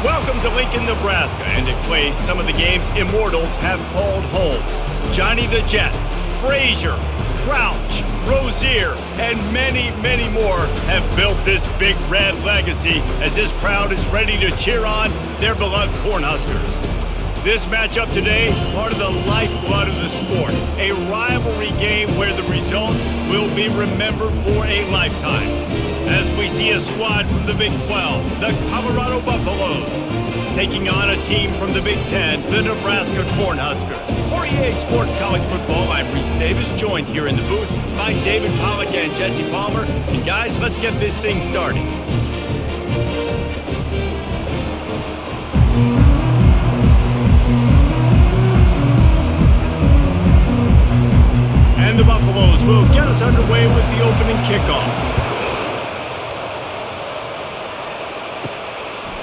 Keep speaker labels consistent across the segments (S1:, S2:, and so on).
S1: Welcome to Lincoln, Nebraska, and a place some of the game's immortals have called home. Johnny the Jet, Frazier, Crouch, Rozier, and many, many more have built this big red legacy as this crowd is ready to cheer on their beloved Cornhuskers. This matchup today, part of the lifeblood of the sport, a rivalry game where the results will be remembered for a lifetime. As we see a squad from the Big 12, the Colorado Buffaloes, taking on a team from the Big 10, the Nebraska Cornhuskers. For EA Sports College Football, I'm Reese Davis, joined here in the booth by David Pollack and Jesse Palmer. And guys, let's get this thing started. And the Buffaloes will get us underway with the opening kickoff.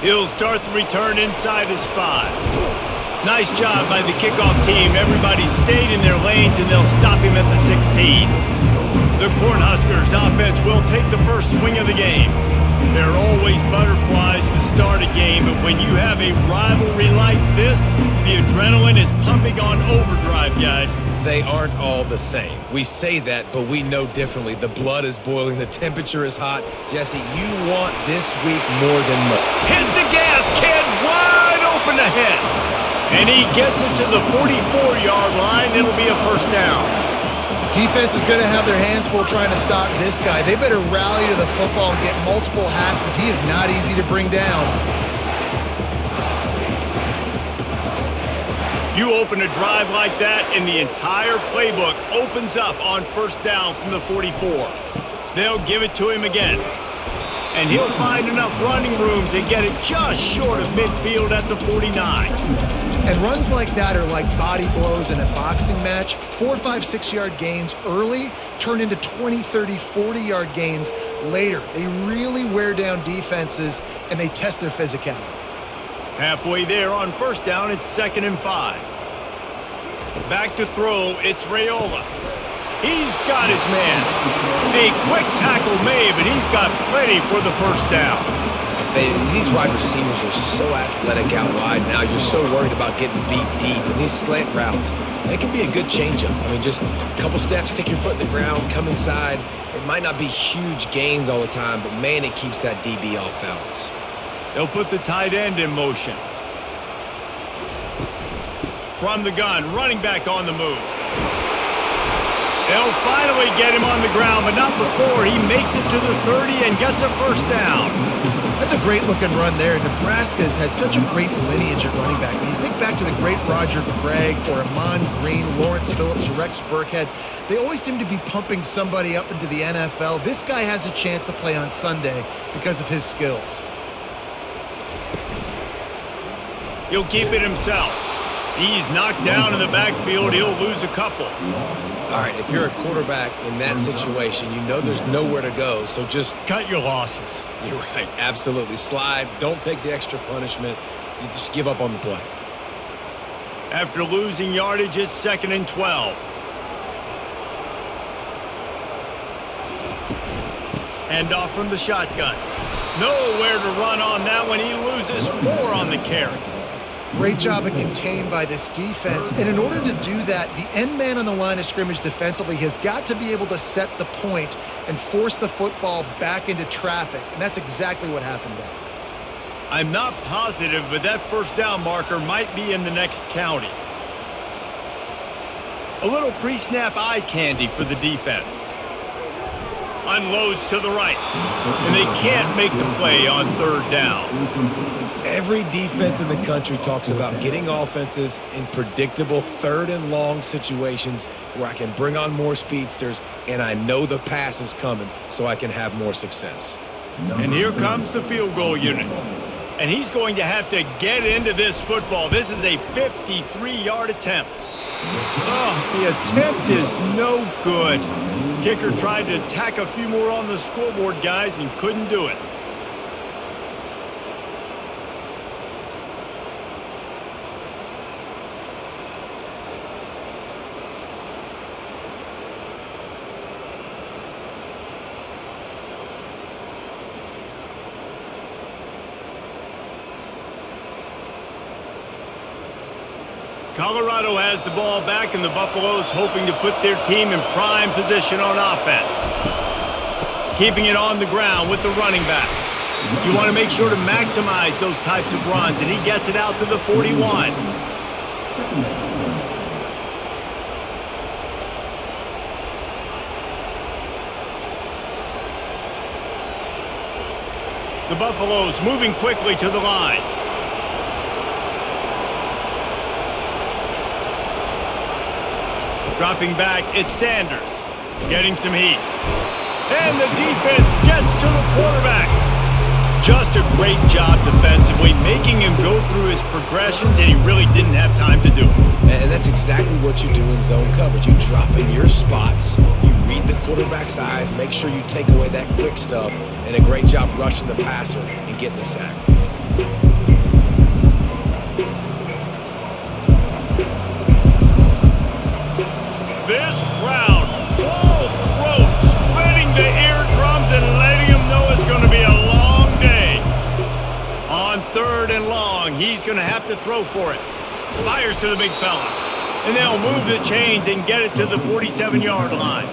S1: He'll start the return inside his 5. Nice job by the kickoff team. Everybody stayed in their lanes, and they'll stop him at the 16. The Cornhuskers offense will take the first swing of the game. There are always butterflies to start a game, but when you have a rivalry like this, the adrenaline is pumping on overdrive, guys.
S2: They aren't all the same. We say that, but we know differently. The blood is boiling. The temperature is hot. Jesse, you want this week more than most.
S1: Hit the gas, kid! Wide open ahead. And he gets it to the 44-yard line. It'll be a first down.
S3: Defense is going to have their hands full trying to stop this guy. They better rally to the football and get multiple hats because he is not easy to bring down.
S1: You open a drive like that, and the entire playbook opens up on first down from the 44. They'll give it to him again. And he'll find enough running room to get it just short of midfield at the 49.
S3: And runs like that are like body blows in a boxing match. 4, 5, 6-yard gains early turn into 20, 30, 40-yard gains later. They really wear down defenses, and they test their physicality.
S1: Halfway there on first down, it's 2nd and 5. Back to throw, it's Raiola. He's got his man. A quick tackle made, but he's got plenty for the first down.
S2: These wide receivers are so athletic out wide now. You're so worried about getting beat deep. And these slant routes, they can be a good changeup. I mean, just a couple steps, stick your foot in the ground, come inside. It might not be huge gains all the time, but, man, it keeps that DB off balance.
S1: They'll put the tight end in motion. From the gun, running back on the move. They'll finally get him on the ground, but not before he makes it to the 30 and gets a first down.
S3: That's a great-looking run there. Nebraska has had such a great lineage at running back. When you think back to the great Roger Craig or Amon Green, Lawrence Phillips, Rex Burkhead, they always seem to be pumping somebody up into the NFL. This guy has a chance to play on Sunday because of his skills.
S1: He'll keep it himself. He's knocked down in the backfield. He'll lose a couple.
S2: All right, if you're a quarterback in that situation, you know there's nowhere to go, so just
S1: cut your losses.
S2: You're right, absolutely. Slide, don't take the extra punishment. You just give up on the play.
S1: After losing yardage, it's 2nd and 12. Hand off from the shotgun. Nowhere to run on that one. He loses 4 on the carry.
S3: Great job of contained by this defense. And in order to do that, the end man on the line of scrimmage defensively has got to be able to set the point and force the football back into traffic. And that's exactly what happened there.
S1: I'm not positive, but that first down marker might be in the next county. A little pre-snap eye candy for the defense. Unloads to the right. And they can't make the play on 3rd down.
S2: Every defense in the country talks about getting offenses in predictable 3rd and long situations where I can bring on more speedsters and I know the pass is coming so I can have more success.
S1: And here comes the field goal unit. And he's going to have to get into this football. This is a 53-yard attempt. Oh, the attempt is no good. Kicker tried to tack a few more on the scoreboard, guys, and couldn't do it. Colorado has the ball back, and the Buffaloes hoping to put their team in prime position on offense. Keeping it on the ground with the running back. You want to make sure to maximize those types of runs, and he gets it out to the 41. The Buffaloes moving quickly to the line. Dropping back, it's Sanders. Getting some heat. And the defense gets to the quarterback. Just a great job defensively, making him go through his progressions, and he really didn't have time to do it.
S2: And that's exactly what you do in zone coverage. You drop in your spots. You read the quarterback's eyes, make sure you take away that quick stuff, and a great job rushing the passer and getting the sack.
S1: This crowd, full throat, splitting the eardrums and letting them know it's going to be a long day. On 3rd and long, he's going to have to throw for it. Fires to the big fella. And they'll move the chains and get it to the 47-yard line.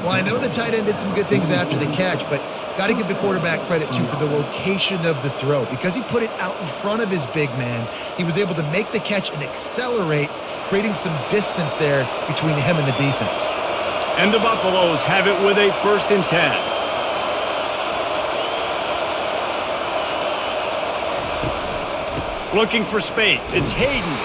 S3: Well, I know the tight end did some good things after the catch, but got to give the quarterback credit, too, for the location of the throw. Because he put it out in front of his big man, he was able to make the catch and accelerate, creating some distance there between him and the defense.
S1: And the Buffaloes have it with a 1st and 10. Looking for space. It's Hayden.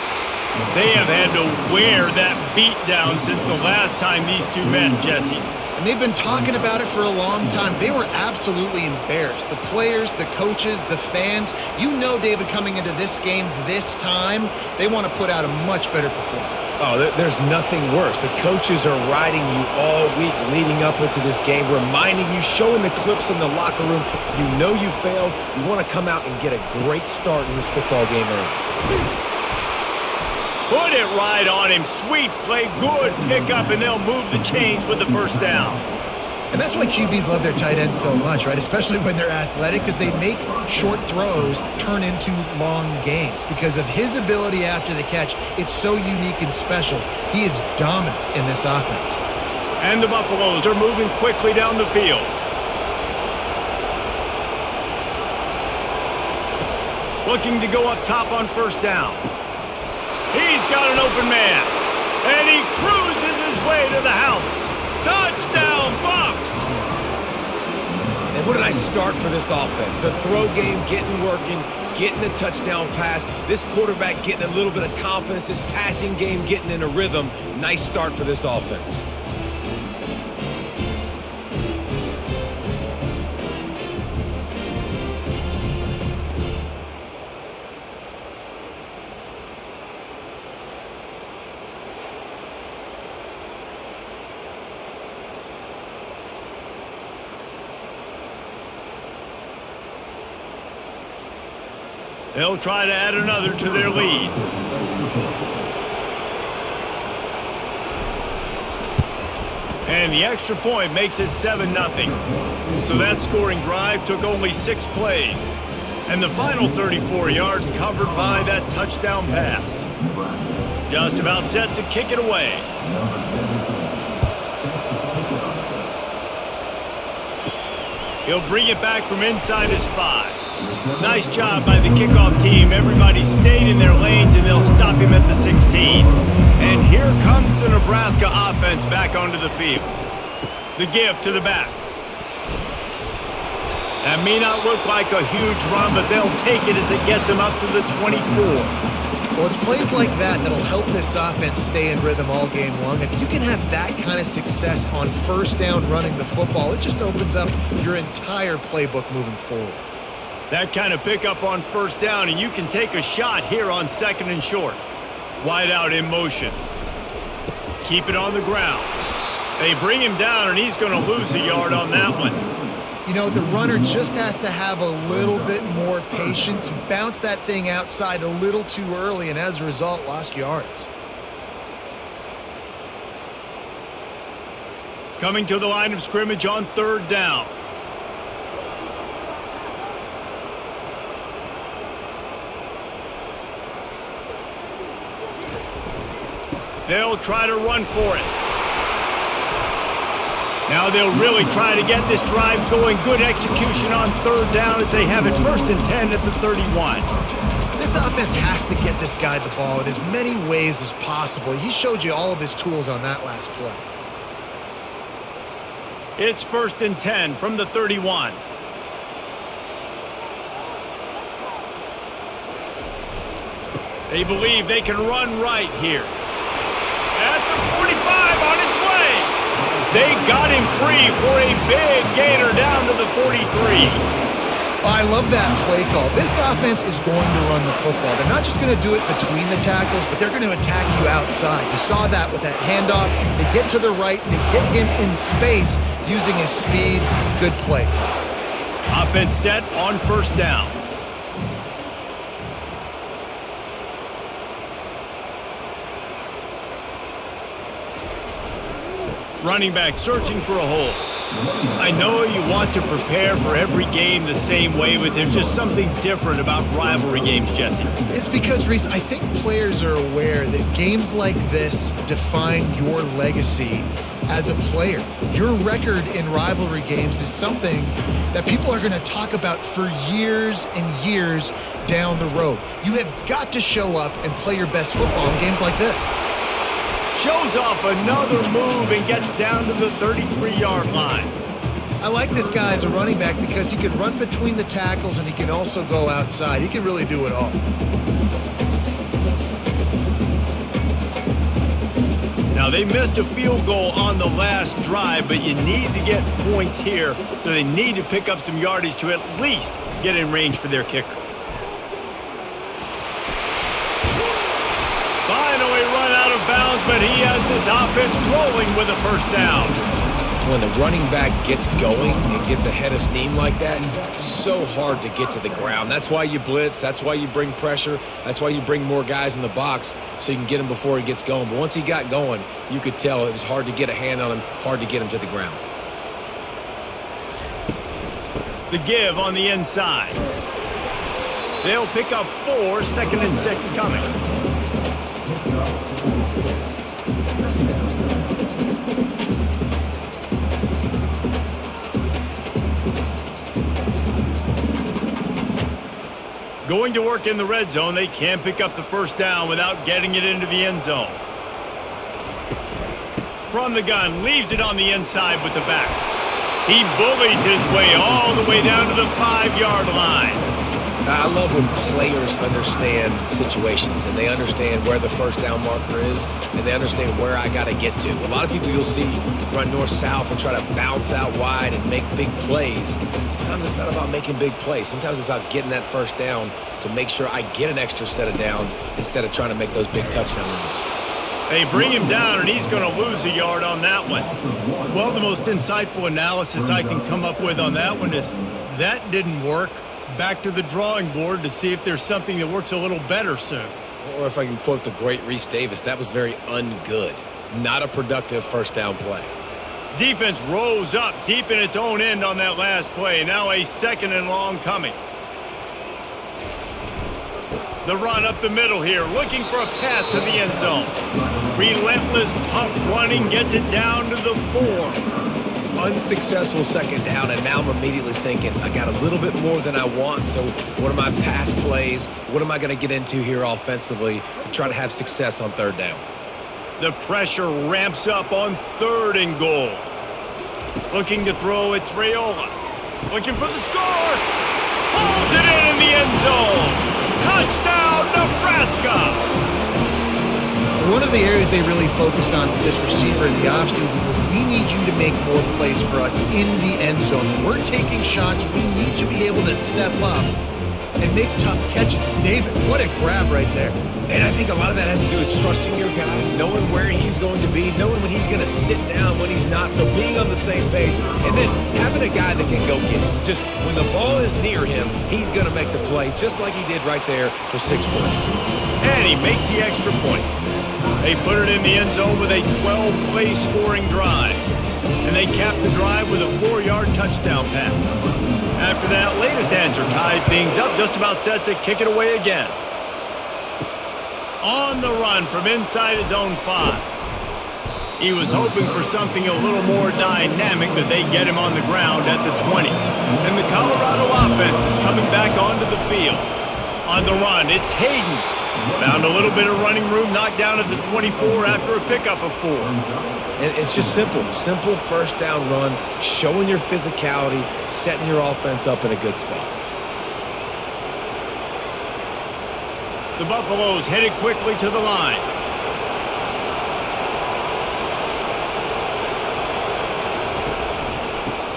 S1: They have had to wear that beat down since the last time these two met, Jesse.
S3: And they've been talking about it for a long time. They were absolutely embarrassed. The players, the coaches, the fans. You know, David, coming into this game this time, they want to put out a much better performance.
S2: Oh, there's nothing worse. The coaches are riding you all week leading up into this game, reminding you, showing the clips in the locker room. You know you failed. You want to come out and get a great start in this football game early.
S1: Put it right on him. Sweet play, good pickup, and they'll move the chains with the 1st down.
S3: And that's why QBs love their tight ends so much, right? Especially when they're athletic, because they make short throws turn into long gains. Because of his ability after the catch, it's so unique and special. He is dominant in this offense.
S1: And the Buffaloes are moving quickly down the field. Looking to go up top on 1st down. He's got an open man. And he cruises his way to the house. Touchdown, Buffs!
S2: And what a nice start for this offense. The throw game getting working, getting the touchdown pass. This quarterback getting a little bit of confidence. This passing game getting in a rhythm. Nice start for this offense.
S1: They'll try to add another to their lead. And the extra point makes it 7-0. So that scoring drive took only 6 plays. And the final 34 yards covered by that touchdown pass. Just about set to kick it away. He'll bring it back from inside his 5. Nice job by the kickoff team. Everybody stayed in their lanes, and they'll stop him at the 16. And here comes the Nebraska offense back onto the field. The give to the back. That may not look like a huge run, but they'll take it as it gets them up to the 24.
S3: Well, it's plays like that that'll help this offense stay in rhythm all game long. If you can have that kind of success on 1st down running the football, it just opens up your entire playbook moving forward.
S1: That kind of pickup on 1st down, and you can take a shot here on 2nd and short. Wide out in motion. Keep it on the ground. They bring him down, and he's going to lose a yard on that one.
S3: You know, the runner just has to have a little bit more patience. He bounced that thing outside a little too early, and as a result, lost yards.
S1: Coming to the line of scrimmage on 3rd down. They'll try to run for it. Now they'll really try to get this drive going. Good execution on third down as they have it 1st and 10 at the 31.
S3: This offense has to get this guy the ball in as many ways as possible. He showed you all of his tools on that last play.
S1: It's 1st and 10 from the 31. They believe they can run right here. At the 45 on its way. They got him free for a big gainer down to the 43.
S3: I love that play call. This offense is going to run the football. They're not just going to do it between the tackles, but they're going to attack you outside. You saw that with that handoff. They get to the right. They get him in space using his speed. Good play.
S1: Offense set on 1st down. Running back searching for a hole. I know you want to prepare for every game the same way, but there's just something different about rivalry games, Jesse.
S3: It's because, Reese, I think players are aware that games like this define your legacy as a player. Your record in rivalry games is something that people are going to talk about for years and years down the road. You have got to show up and play your best football in games like this.
S1: Shows off another move and gets down to the 33-yard line.
S3: I like this guy as a running back because he can run between the tackles and he can also go outside. He can really do it all.
S1: Now, they missed a field goal on the last drive, but you need to get points here, so they need to pick up some yardage to at least get in range for their kicker. Finally run out of bounds, but he has this offense rolling with a 1st down.
S2: When the running back gets going and gets ahead of steam like that, it's so hard to get to the ground. That's why you blitz. That's why you bring pressure. That's why you bring more guys in the box so you can get him before he gets going. But once he got going, you could tell it was hard to get a hand on him, hard to get him to the ground.
S1: The give on the inside. They'll pick up 4, 2nd and 6 coming. Going to work in the red zone. They can't pick up the 1st down without getting it into the end zone. From the gun, leaves it on the inside with the back. He bullies his way all the way down to the 5-yard line.
S2: I love when players understand situations and they understand where the 1st down marker is and they understand where I got to get to. A lot of people you'll see run north-south and try to bounce out wide and make big plays. Sometimes it's not about making big plays. Sometimes it's about getting that 1st down to make sure I get an extra set of downs instead of trying to make those big touchdown runs.
S1: They bring him down, and he's going to lose a yard on that one. Well, the most insightful analysis I can come up with on that one is that didn't work. Back to the drawing board to see if there's something that works a little better soon.
S2: Or if I can quote the great Reese Davis, that was very ungood. Not a productive 1st down play.
S1: Defense rose up deep in its own end on that last play. Now a 2nd and long coming. The run up the middle here, looking for a path to the end zone. Relentless, tough running gets it down to the 4.
S2: Unsuccessful 2nd down, and now I'm immediately thinking, I got a little bit more than I want, so what are my pass plays? What am I going to get into here offensively to try to have success on 3rd down?
S1: The pressure ramps up on 3rd and goal. Looking to throw, it's Raiola. Looking for the score. Pulls it in the end zone. Touchdown, Nebraska!
S3: One of the areas they really focused on with this receiver in the offseason was we need you to make more plays for us in the end zone. When we're taking shots, we need to be able to step up and make tough catches. David, what a grab right there.
S2: And I think a lot of that has to do with trusting your guy, knowing where he's going to be, knowing when he's going to sit down, when he's not, so being on the same page, and then having a guy that can go get it. Just when the ball is near him, he's going to make the play, just like he did right there for 6 points.
S1: And he makes the extra point. They put it in the end zone with a 12-play scoring drive. And they cap the drive with a 4-yard touchdown pass. After that latest answer tied things up, just about set to kick it away again. On the run from inside his own 5. He was hoping for something a little more dynamic, but they get him on the ground at the 20. And the Colorado offense is coming back onto the field. On the run, it's Hayden. Found a little bit of running room, knocked down at the 24 after a pickup of 4.
S2: And it's just simple first down run, showing your physicality, setting your offense up in a good spot.
S1: The Buffaloes headed quickly to the line.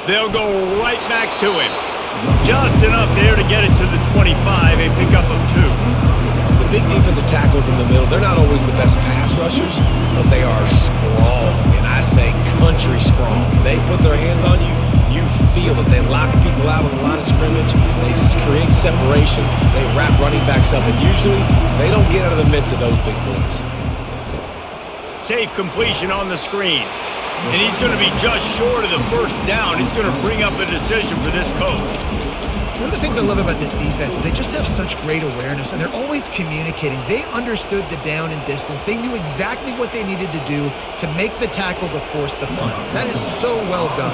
S1: They'll go right back to him. Just enough there to get it to the 25, a pickup of 2.
S2: The big defensive tackles in the middle, they're not always the best pass rushers, but they are strong, and I say country strong. They put their hands on you, you feel it. They lock people out on the line of scrimmage. They create separation. They wrap running backs up, and usually they don't get out of the midst of those big boys.
S1: Safe completion on the screen. And he's going to be just short of the first down. He's going to bring up a decision for this coach.
S3: One of the things I love about this defense is they just have such great awareness, and they're always communicating. They understood the down and distance. They knew exactly what they needed to do to make the tackle to force the punt. That is so well done.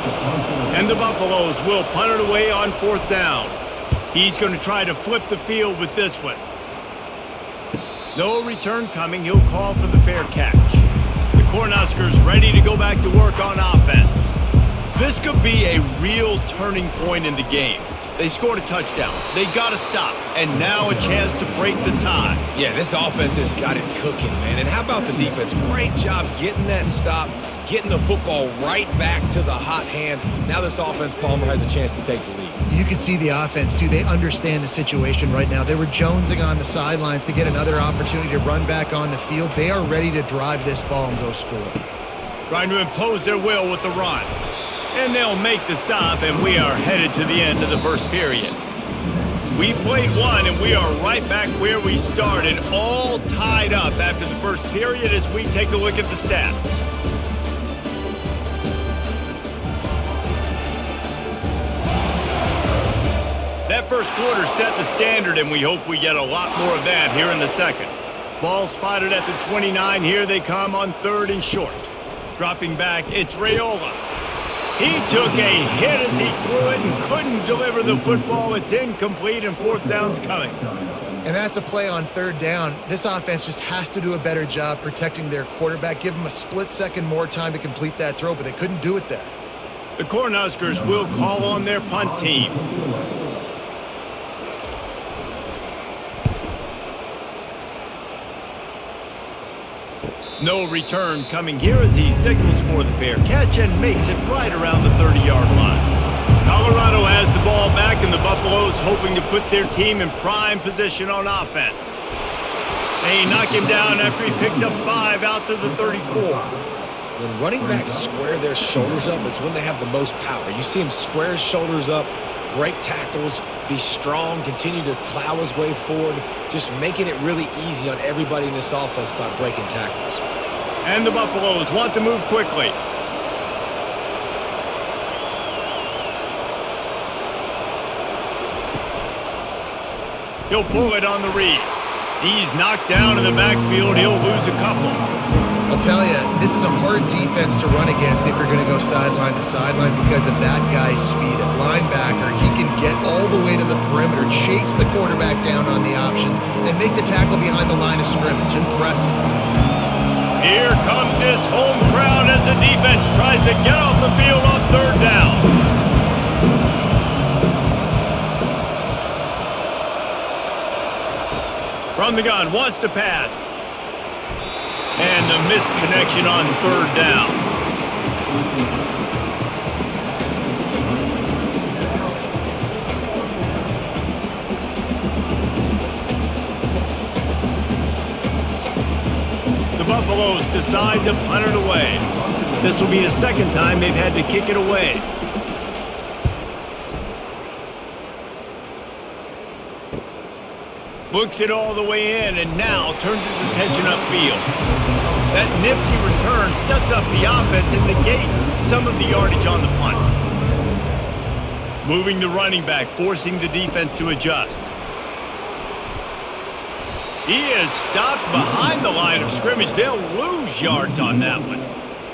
S1: And the Buffaloes will punt it away on 4th down. He's going to try to flip the field with this one. No return coming. He'll call for the fair catch. The Cornhuskers ready to go back to work on offense. This could be a real turning point in the game. They scored a touchdown. They got to stop. And now a chance to break the tie.
S2: Yeah, this offense has got it cooking, man. And how about the defense? Great job getting that stop, getting the football right back to the hot hand. Now this offense, Palmer, has a chance to take the lead.
S3: You can see the offense, too. They understand the situation right now. They were jonesing on the sidelines to get another opportunity to run back on the field. They are ready to drive this ball and go score.
S1: Trying to impose their will with the run. And they'll make the stop, and we are headed to the end of the first period. We played one, and we are right back where we started, all tied up after the first period as we take a look at the stats. That first quarter set the standard, and we hope we get a lot more of that here in the second. Ball spotted at the 29. Here they come on 3rd and short. Dropping back, it's Raiola. He took a hit as he threw it and couldn't deliver the football. It's incomplete, and 4th down's coming.
S3: And that's a play on 3rd down. This offense just has to do a better job protecting their quarterback. Give them a split second more time to complete that throw, but they couldn't do it there.
S1: The Cornhuskers will call on their punt team. No return coming here as he signals for the fair catch and makes it right around the 30-yard line. Colorado has the ball back, and the Buffaloes hoping to put their team in prime position on offense. They knock him down after he picks up 5 out to the 34.
S2: When running backs square their shoulders up, it's when they have the most power. You see him square his shoulders up, break tackles, be strong, continue to plow his way forward, just making it really easy on everybody in this offense by breaking tackles.
S1: And the Buffaloes want to move quickly. He'll pull it on the read. He's knocked down in the backfield. He'll lose a couple.
S3: I'll tell you, this is a hard defense to run against if you're going to go sideline to sideline because of that guy's speed. At linebacker, he can get all the way to the perimeter, chase the quarterback down on the option, and make the tackle behind the line of scrimmage. Impressive.
S1: Here comes this home crowd as the defense tries to get off the field on 3rd down. From the gun, wants to pass. And the missed connection on 3rd down. The Buffaloes decide to punt it away. This will be the second time they've had to kick it away. Books it all the way in and now turns his attention upfield. That nifty return sets up the offense and negates some of the yardage on the punt. Moving the running back, forcing the defense to adjust. He is stopped behind the line of scrimmage. They'll lose yards on that one.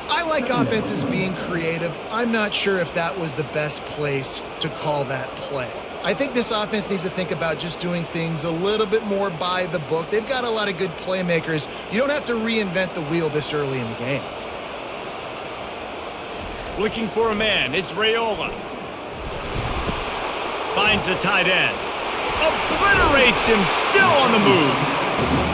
S3: I like offenses being creative. I'm not sure if that was the best place to call that play. I think this offense needs to think about just doing things a little bit more by the book. They've got a lot of good playmakers. You don't have to reinvent the wheel this early in the game.
S1: Looking for a man. It's Raiola. Finds the tight end. Obliterates him, still on the move.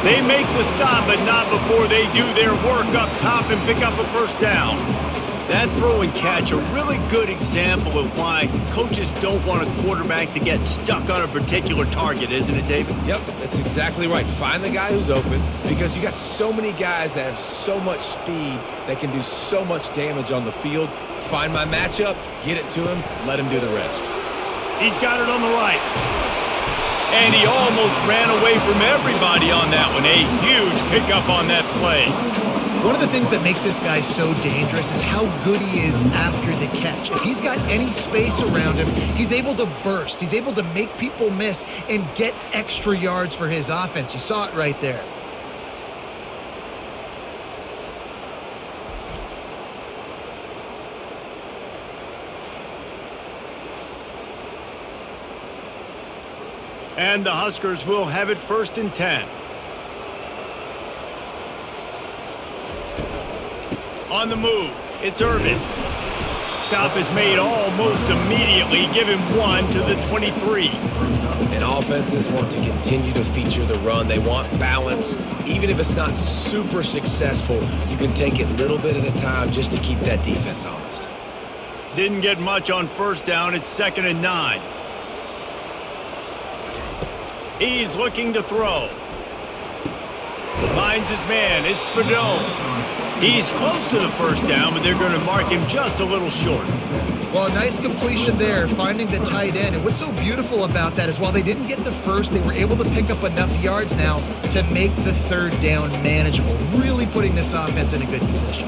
S1: They make the stop, but not before they do their work up top and pick up a first down. That throw and catch, a really good example of why coaches don't want a quarterback to get stuck on a particular target, isn't it, David?
S2: Yep, that's exactly right. Find the guy who's open, because you got so many guys that have so much speed that can do so much damage on the field. Find my matchup, get it to him, let him do the rest.
S1: He's got it on the right. And he almost ran away from everybody on that one. A huge pickup on that play.
S3: One of the things that makes this guy so dangerous is how good he is after the catch. If he's got any space around him, he's able to burst. He's able to make people miss and get extra yards for his offense. You saw it right there.
S1: And the Huskers will have it 1st and 10. On the move, it's Irvin. Stop is made almost immediately. Give him 1 to the 23.
S2: And offenses want to continue to feature the run. They want balance. Even if it's not super successful, you can take it little bit at a time just to keep that defense honest.
S1: Didn't get much on first down. It's 2nd and 9. He's looking to throw. Finds his man. It's Fedone. He's close to the first down, but they're going to mark him just a little short.
S3: Well, a nice completion there, finding the tight end. And what's so beautiful about that is while they didn't get the first, they were able to pick up enough yards now to make the 3rd down manageable, really putting this offense in a good position.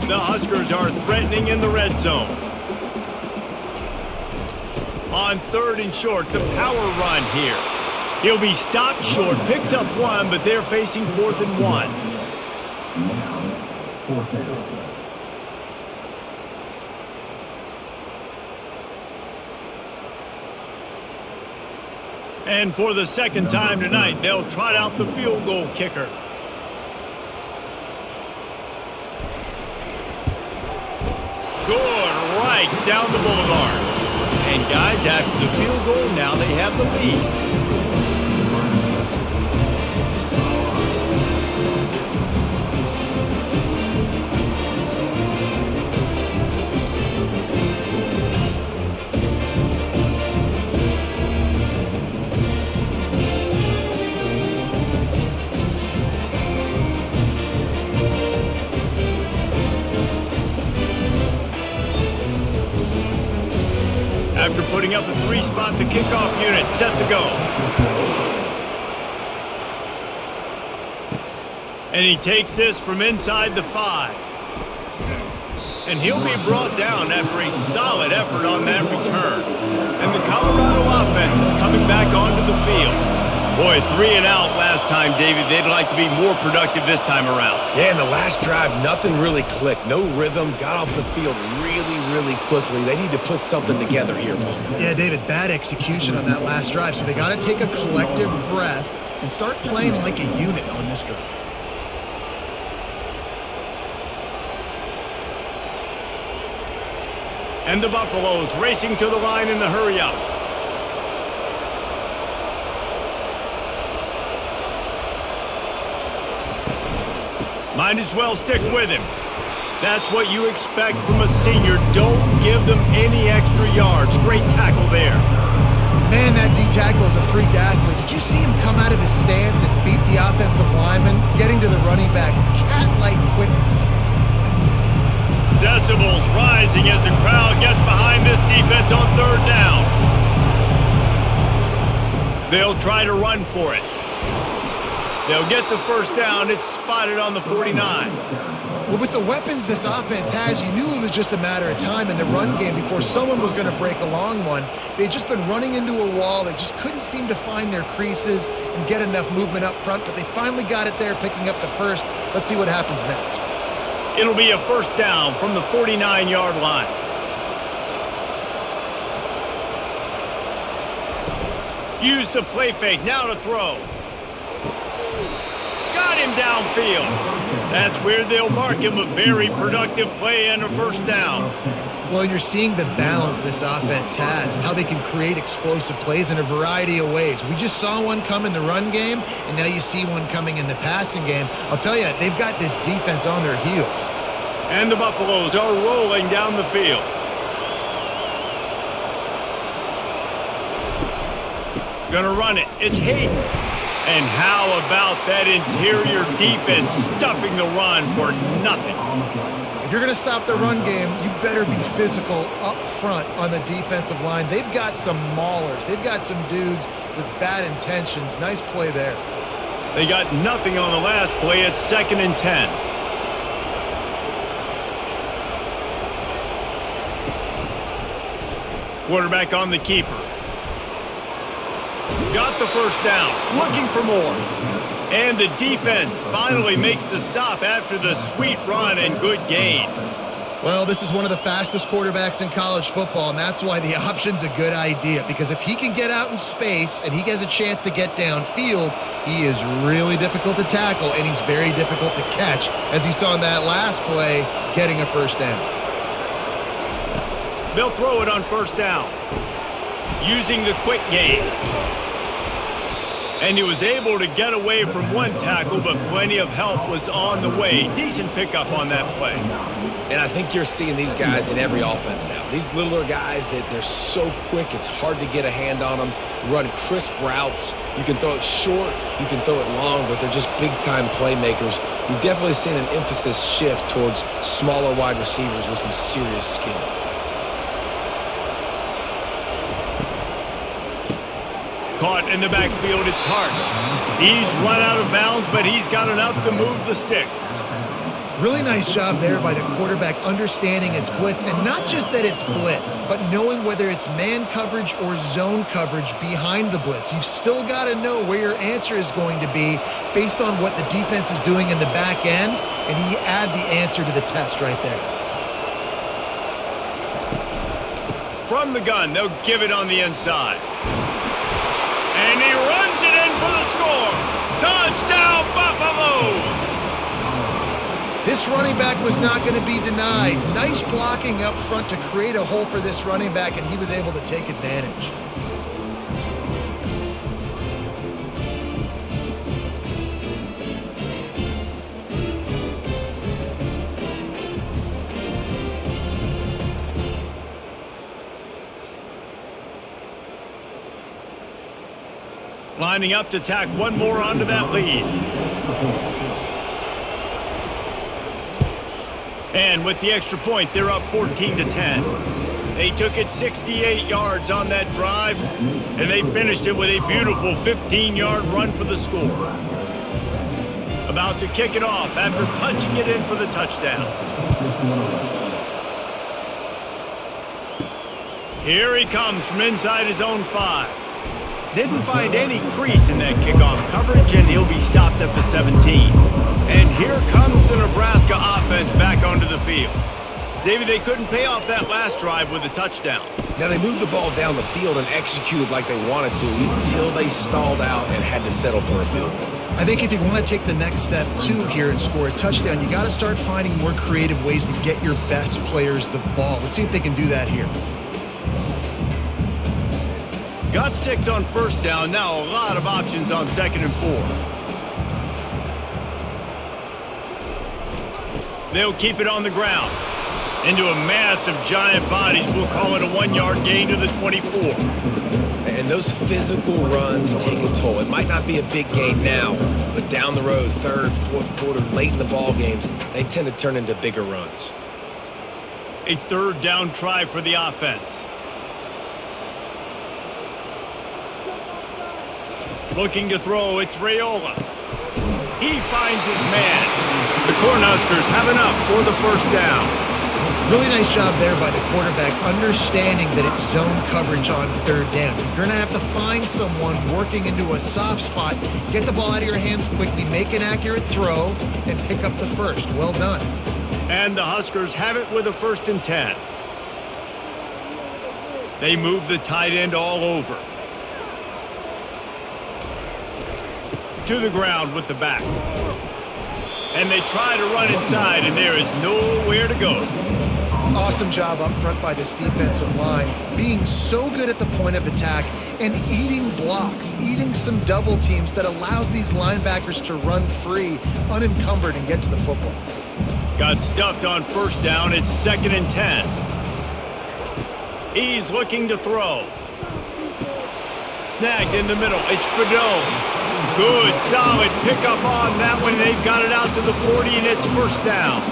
S1: The Huskers are threatening in the red zone. On 3rd and short, the power run here. He'll be stopped short, picks up 1, but they're facing 4th and 1. And for the 2nd time tonight, they'll trot out the field goal kicker. Good, right down the boulevard. And guys, after the field goal, now they have the lead. After putting up a 3-spot, the kickoff unit set to go. And he takes this from inside the 5. And he'll be brought down after a solid effort on that return. And the Colorado offense is coming back onto the field. Boy, 3 and out last time, David. They'd like to be more productive this time around.
S2: Yeah, in the last drive, nothing really clicked. No rhythm, got off the field really quickly. They need to put something together here, Paul.
S3: Yeah, David, bad execution on that last drive. So they got to take a collective breath and start playing like a unit on this drive.
S1: And the Buffaloes racing to the line in the hurry-up. Might as well stick with him. That's what you expect from a senior. Don't give them any extra yards. Great tackle there.
S3: Man, that D-tackle is a freak athlete. Did you see him come out of his stance and beat the offensive lineman, getting to the running back? Cat-like quickness.
S1: Decibels rising as the crowd gets behind this defense on 3rd down. They'll try to run for it. They'll get the first down. It's spotted on the 49.
S3: Well, with the weapons this offense has, you knew it was just a matter of time in the run game before someone was going to break a long one. They'd just been running into a wall. They just couldn't seem to find their creases and get enough movement up front, but they finally got it there, picking up the first. Let's see what happens next.
S1: It'll be a first down from the 49-yard line. Use the play fake, now to throw. Got him downfield. That's where they'll mark him a very productive play and a first down.
S3: Well, you're seeing the balance this offense has and how they can create explosive plays in a variety of ways. We just saw one come in the run game, and now you see one coming in the passing game. I'll tell you, they've got this defense on their heels.
S1: And the Buffaloes are rolling down the field. Gonna run it. It's Hayden. And how about that interior defense stuffing the run for nothing?
S3: If you're going to stop the run game, you better be physical up front on the defensive line. They've got some maulers. They've got some dudes with bad intentions. Nice play there.
S1: They got nothing on the last play. It's 2nd and 10. Quarterback on the keeper. Got the first down, looking for more. And the defense finally makes the stop after the sweet run and good gain.
S3: Well, this is one of the fastest quarterbacks in college football, and that's why the option's a good idea. Because if he can get out in space and he has a chance to get downfield, he is really difficult to tackle, and he's very difficult to catch, as you saw in that last play, getting a first down.
S1: They'll throw it on first down, using the quick game. And he was able to get away from one tackle, but plenty of help was on the way. Decent pickup on that play.
S2: And I think you're seeing these guys in every offense now. These littler guys that they're so quick, it's hard to get a hand on them. Run crisp routes. You can throw it short, you can throw it long, but they're just big-time playmakers. You've definitely seen an emphasis shift towards smaller wide receivers with some serious skill.
S1: Caught in the backfield, it's Hart. He's run out of bounds, but he's got enough to move the sticks.
S3: Really nice job there by the quarterback understanding it's blitz, and not just that it's blitz, but knowing whether it's man coverage or zone coverage behind the blitz. You've still got to know where your answer is going to be based on what the defense is doing in the back end, and he add the answer to the test right there.
S1: From the gun, they'll give it on the inside. And he runs it in for the score. Touchdown, Buffaloes!
S3: This running back was not going to be denied. Nice blocking up front to create a hole for this running back, and he was able to take advantage.
S1: Lining up to tack one more onto that lead. And with the extra point, they're up 14-10. They took it 68 yards on that drive, and they finished it with a beautiful 15-yard run for the score. About to kick it off after punching it in for the touchdown. Here he comes from inside his own 5. Didn't find any crease in that kickoff coverage, and he'll be stopped at the 17. And here comes the Nebraska offense back onto the field. David, they couldn't pay off that last drive with a touchdown.
S2: Now, they moved the ball down the field and executed like they wanted to until they stalled out and had to settle for a field goal.
S3: I think if you want to take the next step, too, here and score a touchdown, you got to start finding more creative ways to get your best players the ball. Let's see if they can do that here.
S1: Got 6 on first down. Now a lot of options on 2nd and 4. They'll keep it on the ground. Into a mass of giant bodies. We'll call it a 1-yard gain to the 24.
S2: And those physical runs take a toll. It might not be a big gain now, but down the road, 3rd, 4th quarter, late in the ball games, they tend to turn into bigger runs.
S1: A 3rd down try for the offense. Looking to throw, it's Raiola. He finds his man. The Cornhuskers have enough for the first down.
S3: Really nice job there by the quarterback, understanding that it's zone coverage on third down. If you're going to have to find someone working into a soft spot, get the ball out of your hands quickly, make an accurate throw, and pick up the first. Well done.
S1: And the Huskers have it with a 1st and 10. They move the tight end all over. To the ground with the back. And they try to run inside, and there is nowhere to go.
S3: Awesome job up front by this defensive line, being so good at the point of attack and eating blocks, eating some double teams that allows these linebackers to run free, unencumbered, and get to the football.
S1: Got stuffed on 1st down. It's 2nd and 10. He's looking to throw. Snagged in the middle. It's Fedone. Good, solid pickup on that one. They've got it out to the 40, and it's 1st down.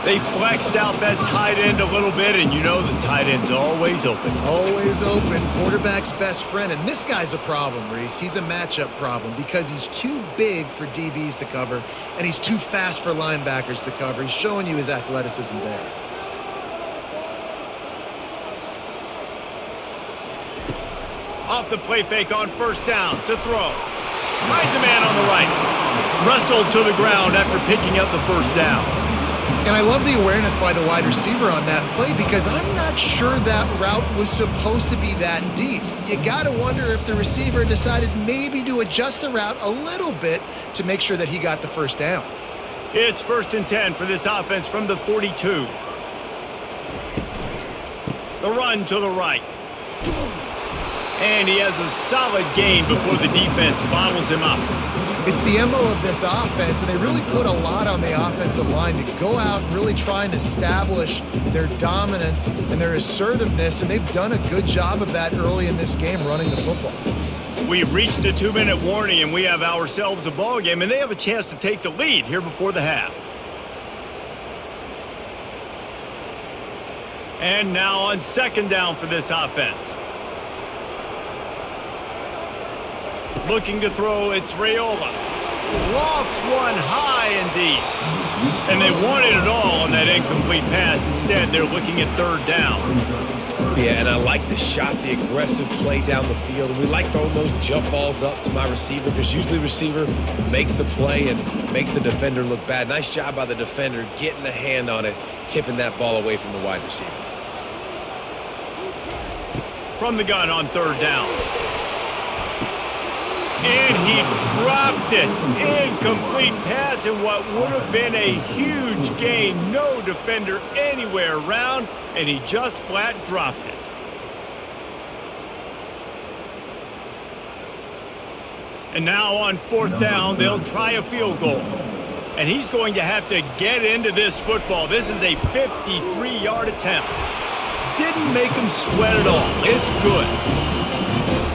S1: They flexed out that tight end a little bit, and you know the tight end's always open.
S3: Always open. Quarterback's best friend. And this guy's a problem, Reese. He's a matchup problem because he's too big for DBs to cover, and he's too fast for linebackers to cover. He's showing you his athleticism there.
S1: Off the play fake on 1st down to throw. Finds a man on the right. Wrestled to the ground after picking up the 1st down.
S3: And I love the awareness by the wide receiver on that play because I'm not sure that route was supposed to be that deep. You got to wonder if the receiver decided maybe to adjust the route a little bit to make sure that he got the 1st down.
S1: It's 1st and 10 for this offense from the 42. The run to the right. And he has a solid gain before the defense bottles him up.
S3: It's the MO of this offense, and they really put a lot on the offensive line to go out and really try and establish their dominance and their assertiveness, and they've done a good job of that early in this game running the football.
S1: We've reached the 2-minute warning, and we have ourselves a ball game, and they have a chance to take the lead here before the half. And now on 2nd down for this offense. Looking to throw, it's Raiola. Lofts one high and deep. And they wanted it all on that incomplete pass. Instead, they're looking at 3rd down.
S2: Yeah, and I like the shot, the aggressive play down the field. And we like throwing those jump balls up to my receiver because usually the receiver makes the play and makes the defender look bad. Nice job by the defender getting a hand on it, tipping that ball away from the wide receiver.
S1: From the gun on 3rd down. And he dropped it. Incomplete pass in what would have been a huge gain. No defender anywhere around, and he just flat dropped it. And now on 4th down, they'll try a field goal. And he's going to have to get into this football. This is a 53-yard attempt. Didn't make him sweat at all. It's good.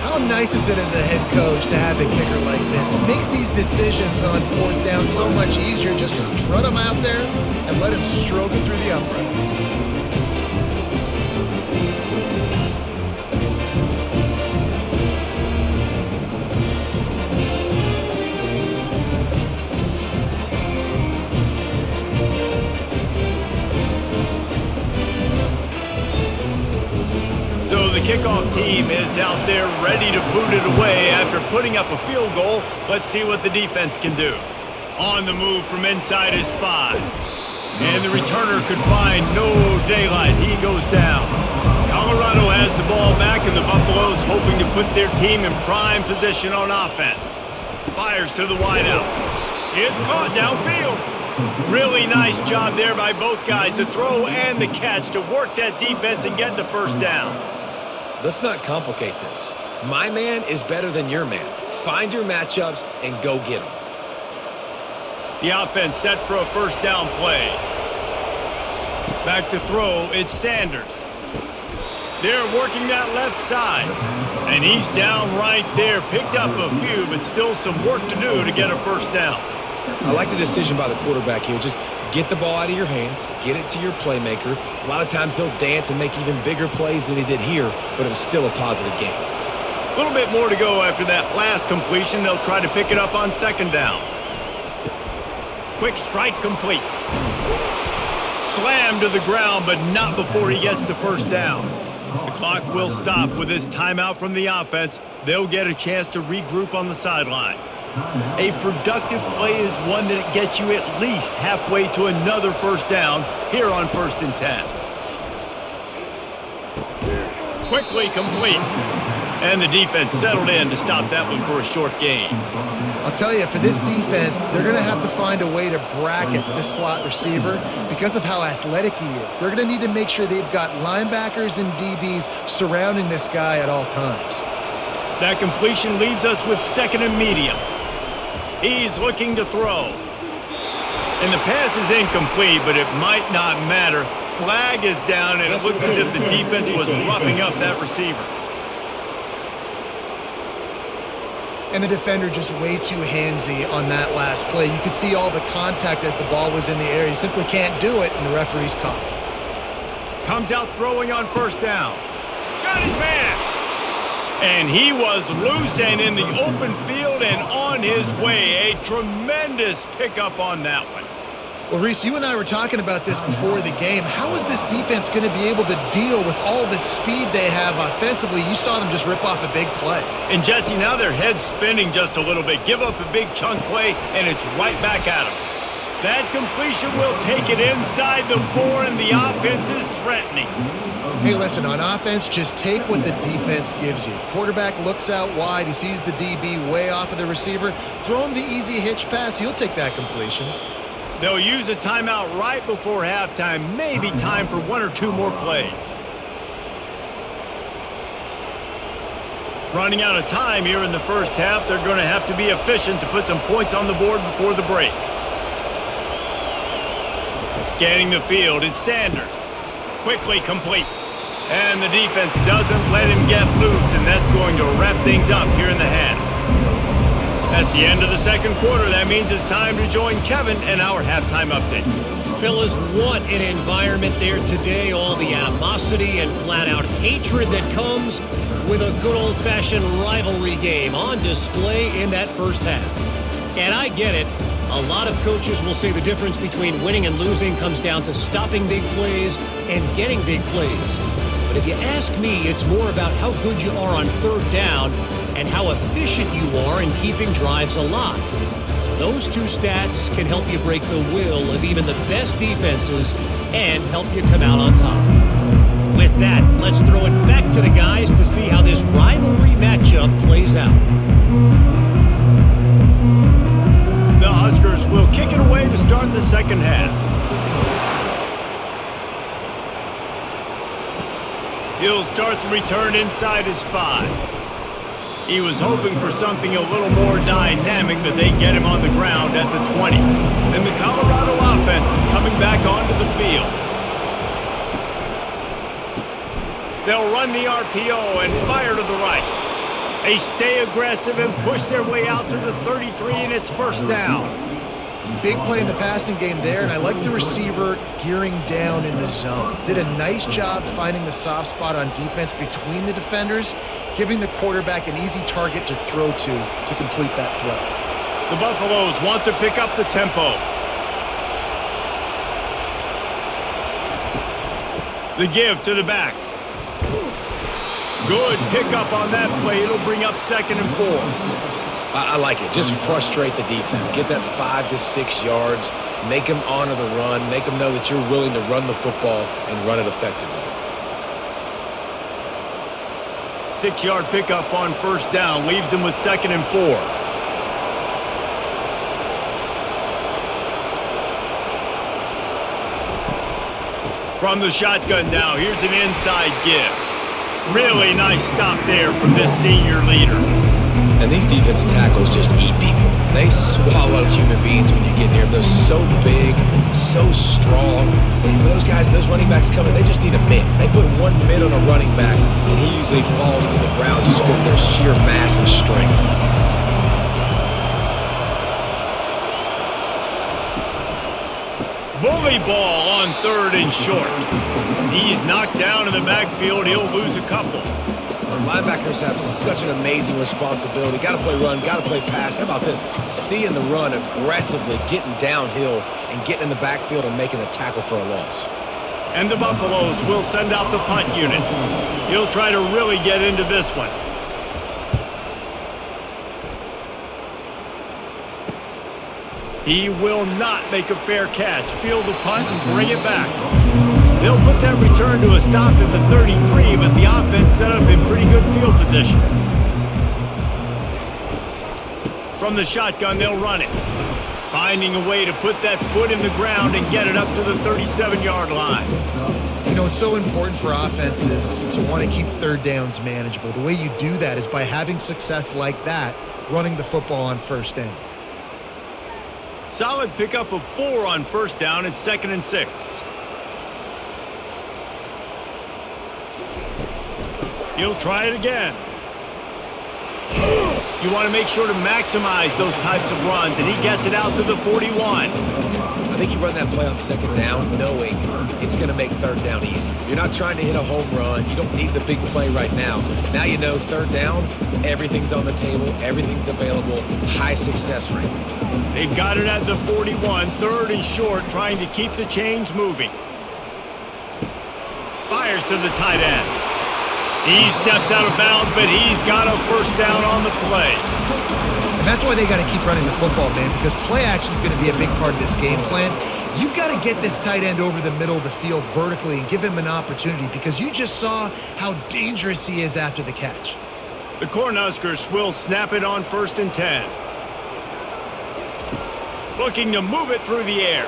S3: How nice is it as a head coach to have a kicker like this? It makes these decisions on 4th down so much easier. Just strut him out there and let him stroke it through the uprights.
S1: The kickoff team is out there ready to boot it away after putting up a field goal. Let's see what the defense can do. On the move from inside is 5. And the returner could find no daylight. He goes down. Colorado has the ball back, and the Buffaloes hoping to put their team in prime position on offense. Fires to the wideout. It's caught downfield. Really nice job there by both guys to throw and the catch to work that defense and get the 1st down.
S2: Let's not complicate this. My man is better than your man. Find your matchups and go get them.
S1: The offense set for a 1st down play. Back to throw, it's Sanders. They're working that left side. And he's down right there. Picked up a few, but still some work to do to get a 1st down.
S2: I like the decision by the quarterback here. Just get the ball out of your hands, get it to your playmaker. A lot of times he'll dance and make even bigger plays than he did here, but it was still a positive game.
S1: A little bit more to go after that last completion. They'll try to pick it up on 2nd down. Quick strike complete. Slammed to the ground, but not before he gets the first down. The clock will stop with this timeout from the offense. They'll get a chance to regroup on the sideline. A productive play is one that gets you at least halfway to another first down here on 1st and 10. Quickly complete. And the defense settled in to stop that one for a short gain.
S3: I'll tell you, for this defense, they're going to have to find a way to bracket this slot receiver because of how athletic he is. They're going to need to make sure they've got linebackers and DBs surrounding this guy at all times.
S1: That completion leaves us with 2nd and medium. He's looking to throw. And the pass is incomplete, but it might not matter. Flag is down, and it looked as if the defense was roughing up that receiver.
S3: And the defender just way too handsy on that last play. You could see all the contact as the ball was in the air. He simply can't do it, and the referee's caught.
S1: Comes out throwing on 1st down. Got his man. And he was loose and in the open field and on his way. A tremendous pickup on that one.
S3: Well, Reese, you and I were talking about this before the game. How is this defense going to be able to deal with all the speed they have offensively? You saw them just rip off a big play.
S1: And, Jesse, now their head's spinning just a little bit. Give up a big chunk play, and it's right back at them. That completion will take it inside the 4, and the offense is threatening.
S3: Hey, listen, on offense, just take what the defense gives you. Quarterback looks out wide. He sees the DB way off of the receiver. Throw him the easy hitch pass. He'll take that completion.
S1: They'll use a timeout right before halftime. Maybe time for 1 or 2 more plays. Running out of time here in the first half. They're going to have to be efficient to put some points on the board before the break. Scanning the field, it's Sanders. Quickly complete. And the defense doesn't let him get loose, and that's going to wrap things up here in the half. That's the end of the 2nd quarter. That means it's time to join Kevin and our halftime update.
S4: Fellas, what an environment there today. All the animosity and flat-out hatred that comes with a good old-fashioned rivalry game on display in that first half. And I get it. A lot of coaches will say the difference between winning and losing comes down to stopping big plays and getting big plays. But if you ask me, it's more about how good you are on 3rd down and how efficient you are in keeping drives alive. Those 2 stats can help you break the will of even the best defenses and help you come out on top. With that, let's throw it back to the guys to see how this rivalry matchup plays out.
S1: The Huskers will kick it away to start the 2nd half. He'll start the return inside his 5. He was hoping for something a little more dynamic, but they get him on the ground at the 20. And the Colorado offense is coming back onto the field. They'll run the RPO and fire to the right. They stay aggressive and push their way out to the 33, and it's 1st down.
S3: Big play in the passing game there, and I like the receiver gearing down in the zone. Did a nice job finding the soft spot on defense between the defenders, giving the quarterback an easy target to throw to complete that throw.
S1: The Buffaloes want to pick up the tempo. The give to the back. Good pickup on that play. It'll bring up 2nd and 4.
S2: I like it. Just frustrate the defense. Get that 5 to 6 yards. Make them honor the run. Make them know that you're willing to run the football and run it effectively.
S1: 6-yard pickup on 1st down. Leaves them with 2nd and 4. From the shotgun now, here's an inside give. Really nice stop there from this senior leader.
S2: And these defensive tackles just eat people. They swallow human beings when you get near them. They're so big, so strong. And those guys, those running backs coming, they just need a mitt. They put 1 mitt on a running back, and he usually falls to the ground just because of their sheer mass and strength.
S1: Bully ball on 3rd and short. He's knocked down in the backfield. He'll lose a couple.
S2: Linebackers have such an amazing responsibility. Got to play run, got to play pass. How about this? Seeing the run aggressively, getting downhill and getting in the backfield and making the tackle for a loss.
S1: And the Buffaloes will send out the punt unit. He'll try to really get into this one. He will not make a fair catch. Field the punt and bring it back. They'll put that return to a stop at the 33, but the offense set up in pretty good field position. From the shotgun, they'll run it. Finding a way to put that foot in the ground and get it up to the 37-yard line.
S3: You know, it's so important for offenses to want to keep third downs manageable. The way you do that is by having success like that, running the football on first down.
S1: Solid pickup of 4 on first down and 2nd and 6. He'll try it again. You want to make sure to maximize those types of runs, and he gets it out to the 41.
S2: I think you run that play on 2nd down knowing it's going to make 3rd down easier. You're not trying to hit a home run. You don't need the big play right now. Now you know 3rd down, everything's on the table, everything's available, high success rate.
S1: They've got it at the 41, 3rd and short, trying to keep the chains moving. Fires to the tight end. He steps out of bounds, but he's got a first down on the play.
S3: And that's why they got to keep running the football, man, because play action is going to be a big part of this game plan. You've got to get this tight end over the middle of the field vertically and give him an opportunity, because you just saw how dangerous he is after the catch.
S1: The Cornhuskers will snap it on 1st and 10. Looking to move it through the air.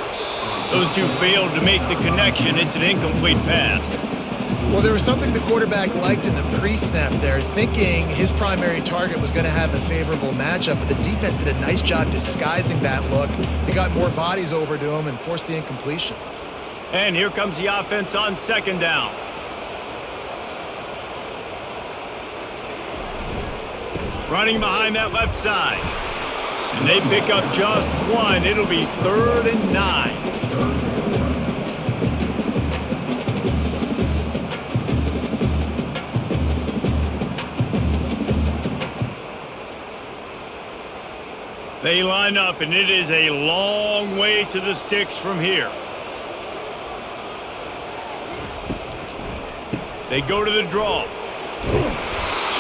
S1: Those two failed to make the connection. It's an incomplete pass.
S3: Well, there was something the quarterback liked in the pre-snap there, thinking his primary target was going to have a favorable matchup, but the defense did a nice job disguising that look. They got more bodies over to him and forced the incompletion.
S1: And here comes the offense on 2nd down. Running behind that left side. And they pick up just 1. It'll be 3rd and 9. They line up, and it is a long way to the sticks from here. They go to the draw.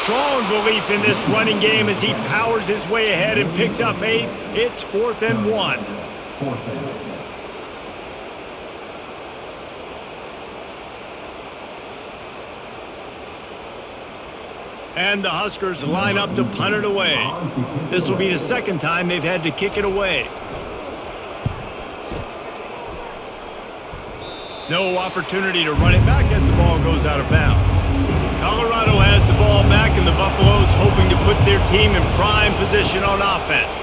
S1: Strong belief in this running game as he powers his way ahead and picks up 8. It's 4th and 1. And the Huskers line up to punt it away. This will be the 2nd time they've had to kick it away. No opportunity to run it back as the ball goes out of bounds. Colorado has the ball back, and the Buffaloes hoping to put their team in prime position on offense.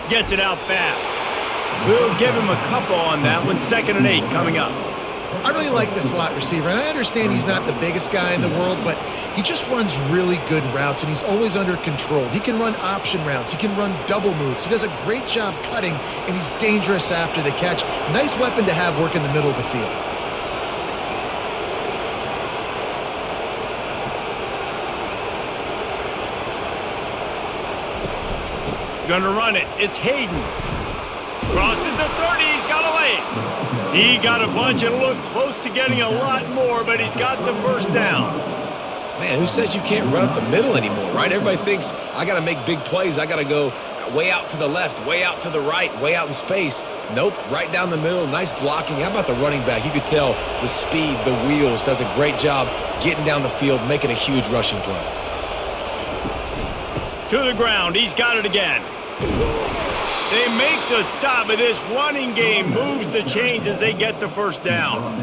S1: Gets it out fast. We'll give him a couple on that one. 2nd and 8 coming up.
S3: I really like the slot receiver, and I understand he's not the biggest guy in the world, but he just runs really good routes, and he's always under control. He can run option routes. He can run double moves. He does a great job cutting, and he's dangerous after the catch. Nice weapon to have work in the middle of the field.
S1: Gonna run it. It's Hayden. Crosses the 30. He's got a lane. He got a bunch and looked close to getting a lot more, but he's got the first down.
S2: Man, who says you can't run up the middle anymore, right? Everybody thinks I got to make big plays. I got to go way out to the left, way out to the right, way out in space. Nope, right down the middle. Nice blocking. How about the running back? You could tell the speed, the wheels, does a great job getting down the field, making a huge rushing play.
S1: To the ground. He's got it again. They make the stop, but this running game moves the chains as they get the first down.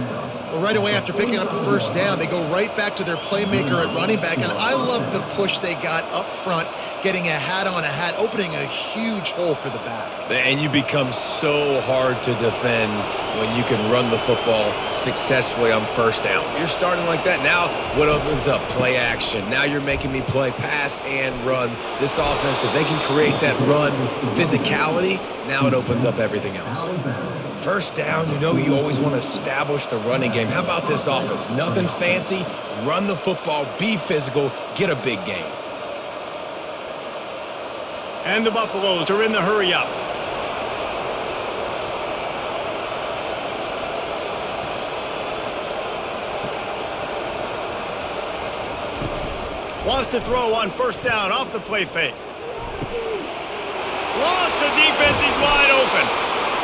S3: Well, right away after picking up the first down, they go right back to their playmaker at running back, and I love the push they got up front, getting a hat on a hat, opening a huge hole for the back.
S2: And you become so hard to defend when you can run the football successfully on first down. You're starting like that. Now what opens up? Play action. Now you're making me play pass and run. This offense, if they can create that run physicality, now it opens up everything else. First down, you always want to establish the running game. How about this offense? Nothing fancy. Run the football, be physical, get a big gain.
S1: And the Buffaloes are in the hurry up. Wants to throw on first down off the play fake. Lost the defense, he's wide open.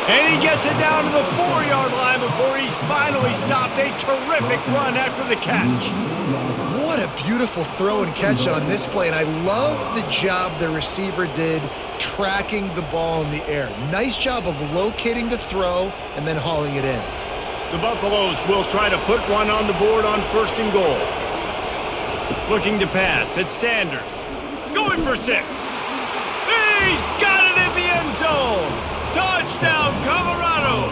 S1: And he gets it down to the 4-yard line before he's finally stopped. A terrific run after the catch.
S3: What a beautiful throw and catch on this play. And I love the job the receiver did tracking the ball in the air. Nice job of locating the throw and then hauling it in.
S1: The Buffaloes will try to put one on the board on first and goal. Looking to pass. It's Sanders. Going for 6. He's got it in the end zone. Touchdown, Colorado!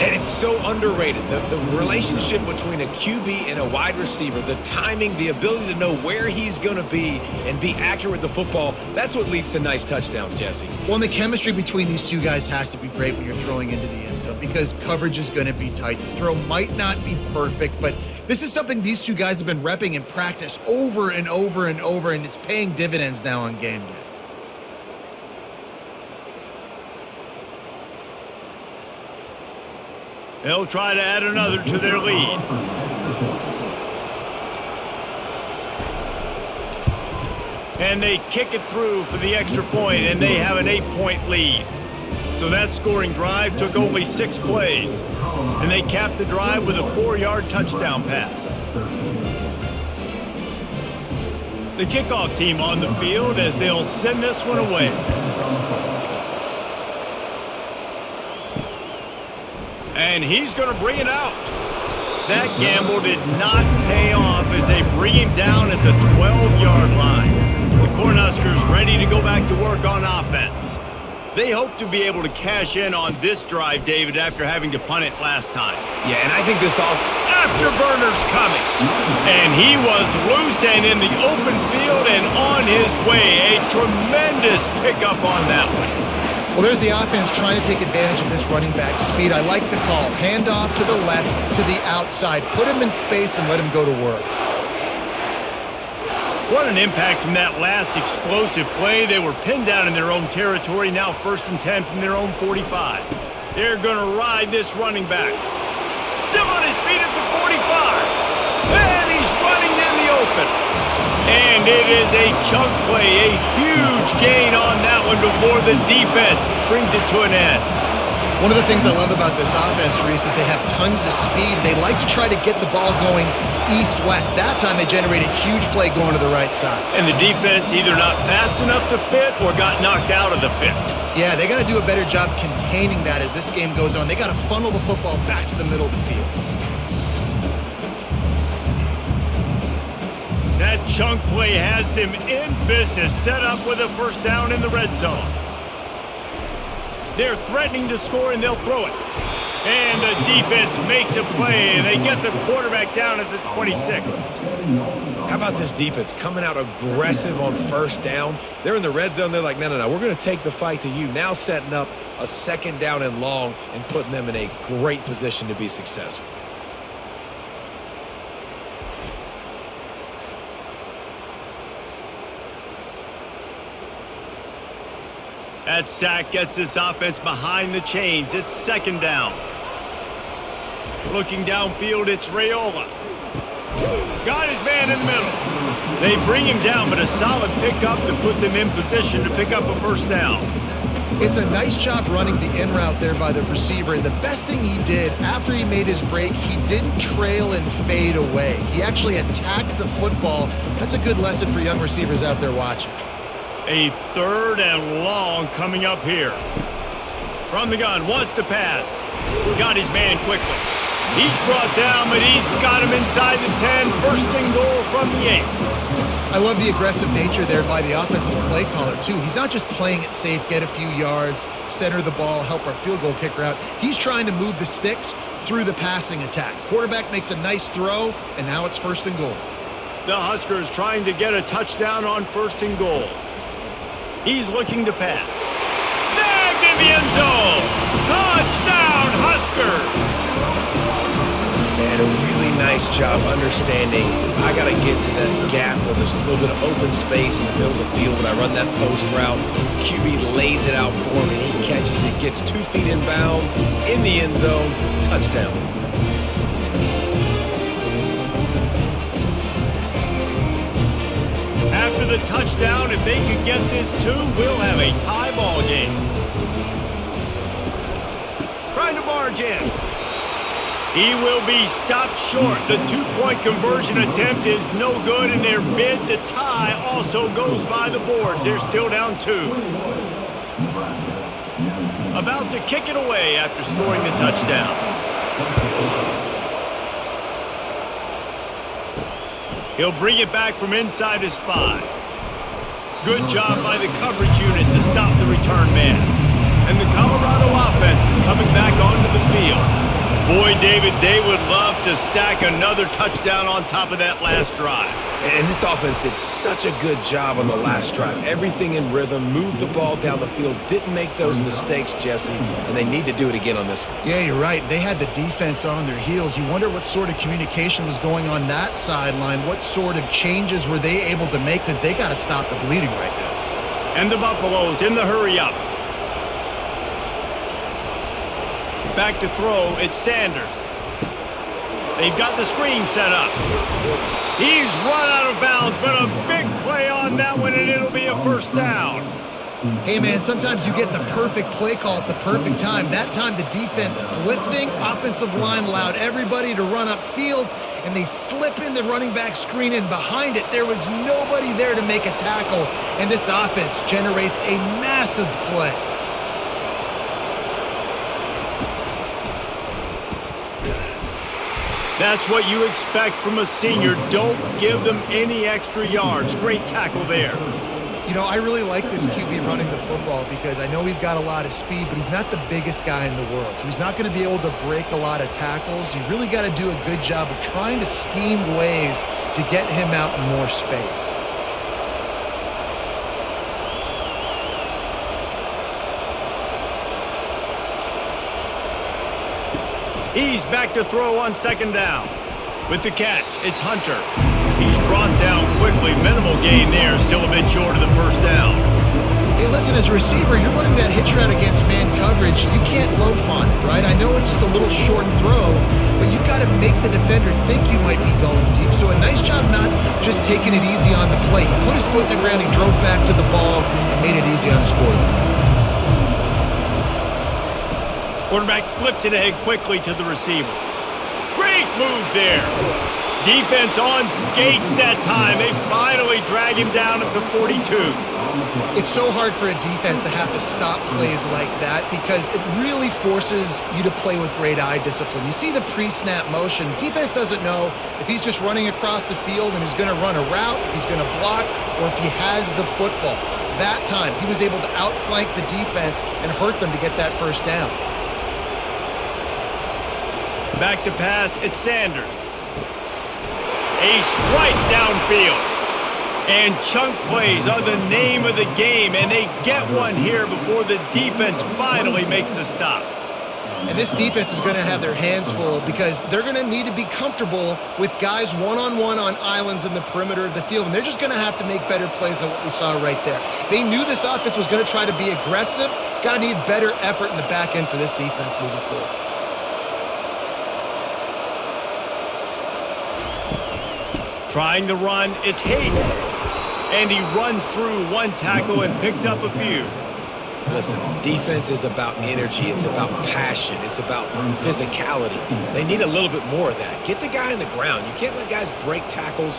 S2: And it's so underrated. The relationship between a QB and a wide receiver, the timing, the ability to know where he's going to be and be accurate with the football, that's what leads to nice touchdowns, Jesse.
S3: Well, and the chemistry between these two guys has to be great when you're throwing into the end zone because coverage is going to be tight. The throw might not be perfect, but this is something these two guys have been repping in practice over and over and over, and it's paying dividends now on game day.
S1: They'll try to add another to their lead. And they kick it through for the extra point, and they have an 8-point lead. So that scoring drive took only 6 plays. And they capped the drive with a 4-yard touchdown pass. The kickoff team on the field as they'll send this one away. And he's going to bring it out. That gamble did not pay off as they bring him down at the 12-yard line. The Cornhuskers ready to go back to work on offense. They hope to be able to cash in on this drive, David, after having to punt it last time.
S2: Yeah, and I think this
S1: Afterburner's coming. And he was loose and in the open field and on his way. A tremendous pickup on that one.
S3: Well, there's the offense trying to take advantage of this running back speed. I like the call. Hand off to the left, to the outside. Put him in space and let him go to work.
S1: What an impact from that last explosive play. They were pinned down in their own territory, now 1st and 10 from their own 45. They're going to ride this running back. Still on his feet at the 45. And he's running in the open. And it is a chunk play, a huge gain on that one before the defense brings it to an end.
S3: One of the things I love about this offense, Reese, is they have tons of speed. They like to try to get the ball going east-west. That time they generate a huge play going to the right side.
S1: And the defense either not fast enough to fit or got knocked out of the fit.
S3: Yeah, they got to do a better job containing that as this game goes on. They got to funnel the football back to the middle of the field.
S1: That chunk play has them in business, set up with a first down in the red zone. They're threatening to score, and they'll throw it. And the defense makes a play, and they get the quarterback down at the 26.
S2: How about this defense coming out aggressive on first down? They're in the red zone. They're like, no, we're going to take the fight to you. Now setting up a second down and long and putting them in a great position to be successful.
S1: That sack gets this offense behind the chains. It's second down. Looking downfield, it's Raiola. Got his man in the middle. They bring him down, but a solid pickup to put them in position to pick up a first down.
S3: It's a nice job running the in route there by the receiver. And the best thing he did after he made his break, he didn't trail and fade away. He actually attacked the football. That's a good lesson for young receivers out there watching.
S1: A third and long coming up here. From the gun, wants to pass. Got his man quickly. He's brought down, but he's got him inside the 10. First and goal from the 8.
S3: I love the aggressive nature there by the offensive play caller, too. He's not just playing it safe, get a few yards, center the ball, help our field goal kicker out. He's trying to move the sticks through the passing attack. Quarterback makes a nice throw, and now it's 1st and goal.
S1: The Huskers trying to get a touchdown on 1st and goal. He's looking to pass. Snagged in the end zone. Touchdown, Huskers.
S2: And a really nice job understanding I got to get to that gap where there's a little bit of open space in the middle of the field. When I run that post route, QB lays it out for me. He catches it, gets 2 feet in bounds, in the end zone, touchdown.
S1: After the touchdown, if they could get this too, we'll have a tie ball game. Trying to barge in. He will be stopped short. The 2-point conversion attempt is no good, and their bid to tie also goes by the boards. They're still down 2. About to kick it away after scoring the touchdown. He'll bring it back from inside his 5. Good job by the coverage unit to stop the return man. And the Colorado offense is coming back onto the field. Boy, David, they would love to stack another touchdown on top of that last drive.
S2: And this offense did such a good job on the last drive. Everything in rhythm, moved the ball down the field, didn't make those mistakes, Jesse, and they need to do it again on this one.
S3: Yeah, you're right. They had the defense on their heels. You wonder what sort of communication was going on that sideline. What sort of changes were they able to make, because they got to stop the bleeding right now.
S1: And the Buffaloes in the hurry-up. Back to throw, it's Sanders. They've got the screen set up. He's run out of bounds, but a big play on that one, and it'll be a 1st down.
S3: Hey, man, sometimes you get the perfect play call at the perfect time. That time the defense blitzing, offensive line allowed everybody to run upfield, and they slip in the running back screen, and behind it there was nobody there to make a tackle, and this offense generates a massive play.
S1: That's what you expect from a senior. Don't give them any extra yards. Great tackle there.
S3: You know, I really like this QB running the football because I know he's got a lot of speed, but he's not the biggest guy in the world. So he's not going to be able to break a lot of tackles. You really got to do a good job of trying to scheme ways to get him out in more space.
S1: He's back to throw on 2nd down. With the catch, it's Hunter. He's brought down quickly. Minimal gain there, still a bit short of the 1st down.
S3: Hey, listen, as a receiver, you're running that hitch route against man coverage. You can't loaf on it, right? I know it's just a little short throw, but you've got to make the defender think you might be going deep. So a nice job not just taking it easy on the play. He put his foot in the ground, he drove back to the ball, and made it easy on his quarterback.
S1: Quarterback flips it ahead quickly to the receiver. Great move there. Defense on skates that time. They finally drag him down at the 42.
S3: It's so hard for a defense to have to stop plays like that because it really forces you to play with great eye discipline. You see the pre-snap motion. Defense doesn't know if he's just running across the field and he's going to run a route, if he's going to block, or if he has the football. That time, he was able to outflank the defense and hurt them to get that 1st down.
S1: Back to pass, it's Sanders. A strike downfield. And chunk plays are the name of the game, and they get one here before the defense finally makes a stop.
S3: And this defense is going to have their hands full because they're going to need to be comfortable with guys one-on-one on islands in the perimeter of the field, and they're just going to have to make better plays than what we saw right there. They knew this offense was going to try to be aggressive. Got to need better effort in the back end for this defense moving forward.
S1: Trying to run, it's Hayden. And he runs through one tackle and picks up a few.
S2: Listen, defense is about energy. It's about passion. It's about physicality. They need a little bit more of that. Get the guy on the ground. You can't let guys break tackles.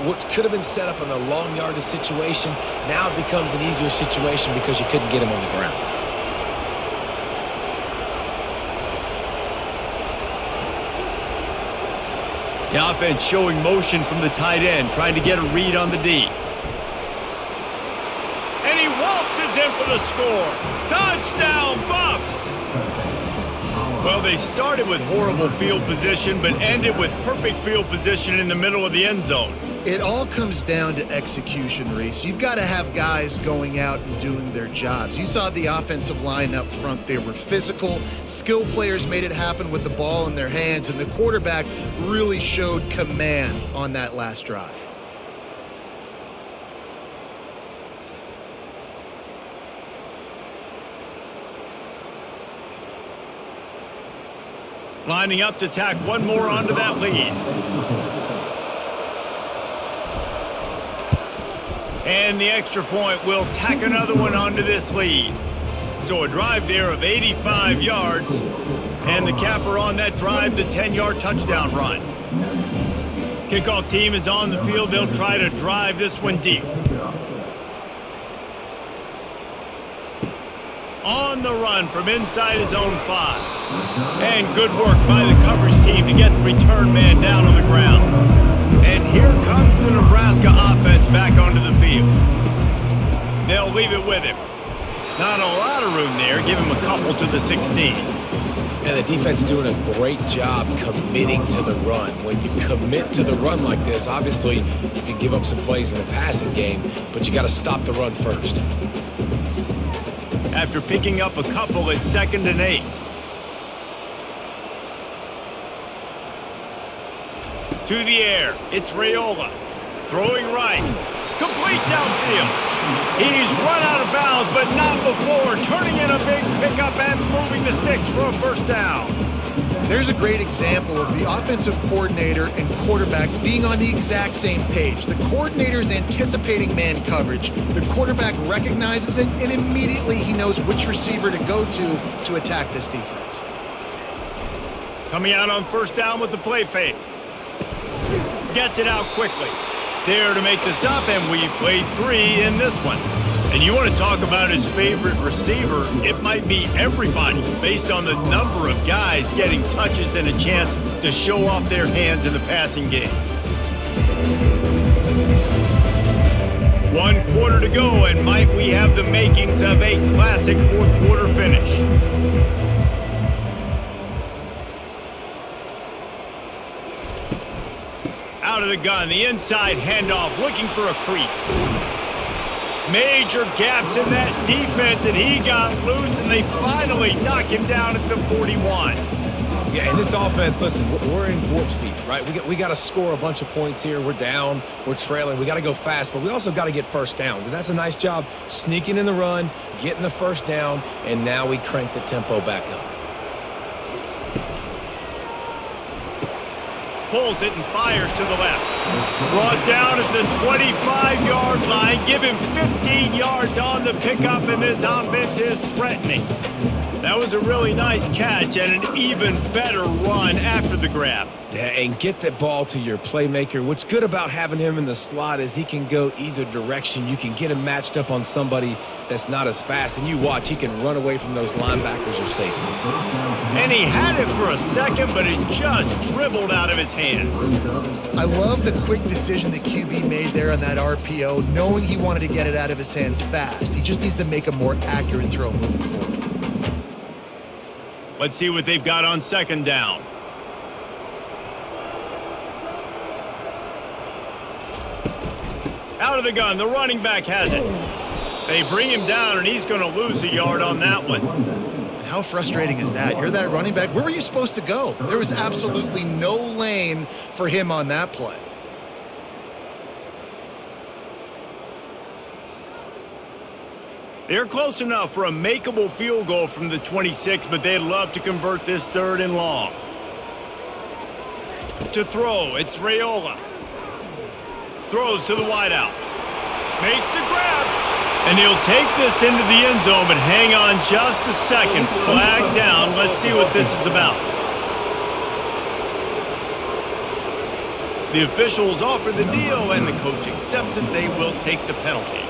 S2: What could have been set up in a long yardage situation, now it becomes an easier situation because you couldn't get him on the ground.
S1: The offense showing motion from the tight end, trying to get a read on the D. And he waltzes in for the score. Touchdown, Buffs! Well, they started with horrible field position, but ended with perfect field position in the middle of the end zone.
S3: It all comes down to execution, Reese. You've got to have guys going out and doing their jobs. You saw the offensive line up front. They were physical. Skill players made it happen with the ball in their hands, and the quarterback really showed command on that last drive.
S1: Lining up to tack one more onto that lead. And the extra point will tack another one onto this lead. So a drive there of 85 yards. And the capper on that drive, the 10-yard touchdown run. Kickoff team is on the field. They'll try to drive this one deep. On the run from inside his own 5. And good work by the coverage team to get the return man down on the ground. And here comes the Nebraska offense back onto the field. They'll leave it with him. Not a lot of room there. Give him a couple to the 16.
S2: And the defense doing a great job committing to the run. When you commit to the run like this, obviously you can give up some plays in the passing game, but you got to stop the run first.
S1: After picking up a couple, it's 2nd and 8. To the air, it's Raiola. Throwing right. Complete downfield. He's run out of bounds, but not before. Turning in a big pickup and moving the sticks for a first down.
S3: There's a great example of the offensive coordinator and quarterback being on the exact same page. The coordinator is anticipating man coverage. The quarterback recognizes it, and immediately he knows which receiver to go to attack this defense.
S1: Coming out on first down with the play fake. Gets it out quickly. There to make the stop, and we've played 3 in this one. And you want to talk about his favorite receiver, it might be everybody based on the number of guys getting touches and a chance to show off their hands in the passing game. 1 quarter to go, and might we have the makings of a classic fourth quarter finish. Out of the gun, the inside handoff, looking for a crease. Major gaps in that defense, and he got loose, and they finally knock him down at the 41.
S2: Yeah, and this offense, listen, we're in warp speed, right? We got to score a bunch of points here. We're down, we're trailing, we got to go fast, but we also got to get first downs, and that's a nice job sneaking in the run, getting the first down, and now we crank the tempo back up.
S1: Pulls it and fires to the left. Brought down at the 25-yard line. Give him 15 yards on the pickup, and this offense is threatening. That was a really nice catch and an even better run after the grab.
S2: Yeah, and get the ball to your playmaker. What's good about having him in the slot is he can go either direction. You can get him matched up on somebody that's not as fast, and you watch, he can run away from those linebackers or safeties.
S1: And he had it for a second, but it just dribbled out of his hands.
S3: I love the quick decision that QB made there on that RPO, knowing he wanted to get it out of his hands fast. He just needs to make a more accurate throw moving forward.
S1: Let's see what they've got on 2nd down. Out of the gun, the running back has it. They bring him down, and he's going to lose a yard on that one.
S3: And how frustrating is that? You're that running back. Where were you supposed to go? There was absolutely no lane for him on that play.
S1: They're close enough for a makeable field goal from the 26, but they'd love to convert this 3rd and long. To throw, it's Raiola. Throws to the wideout. Makes the grab. And he'll take this into the end zone, but hang on just a second. Flag down. Let's see what this is about. The officials offer the deal, and the coach accepts it. They will take the penalty.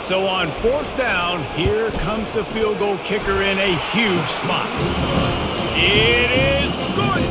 S1: So on 4th down, here comes the field goal kicker in a huge spot. It is good.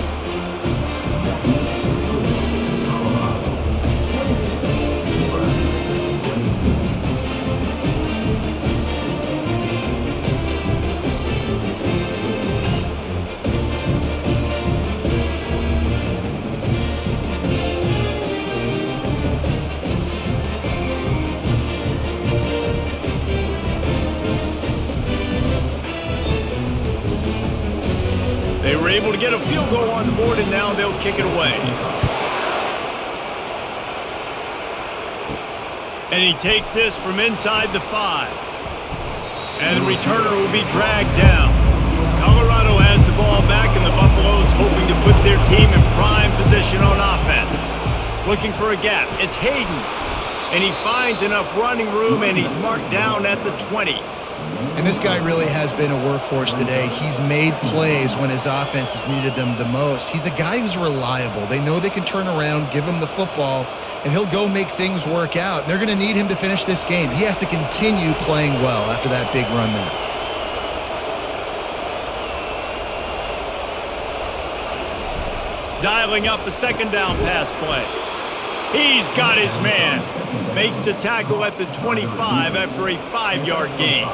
S1: able to get a field goal on the board, and now they'll kick it away. And he takes this from inside the 5. And the returner will be dragged down. Colorado has the ball back, and the Buffaloes hoping to put their team in prime position on offense. Looking for a gap. It's Hayden. And he finds enough running room, and he's marked down at the 20.
S3: And this guy really has been a workhorse today. He's made plays when his offense has needed them the most. He's a guy who's reliable. They know they can turn around, give him the football, and he'll go make things work out. They're going to need him to finish this game. He has to continue playing well after that big run there.
S1: Dialing up a second down pass play. He's got his man. Makes the tackle at the 25 after a 5-yard gain.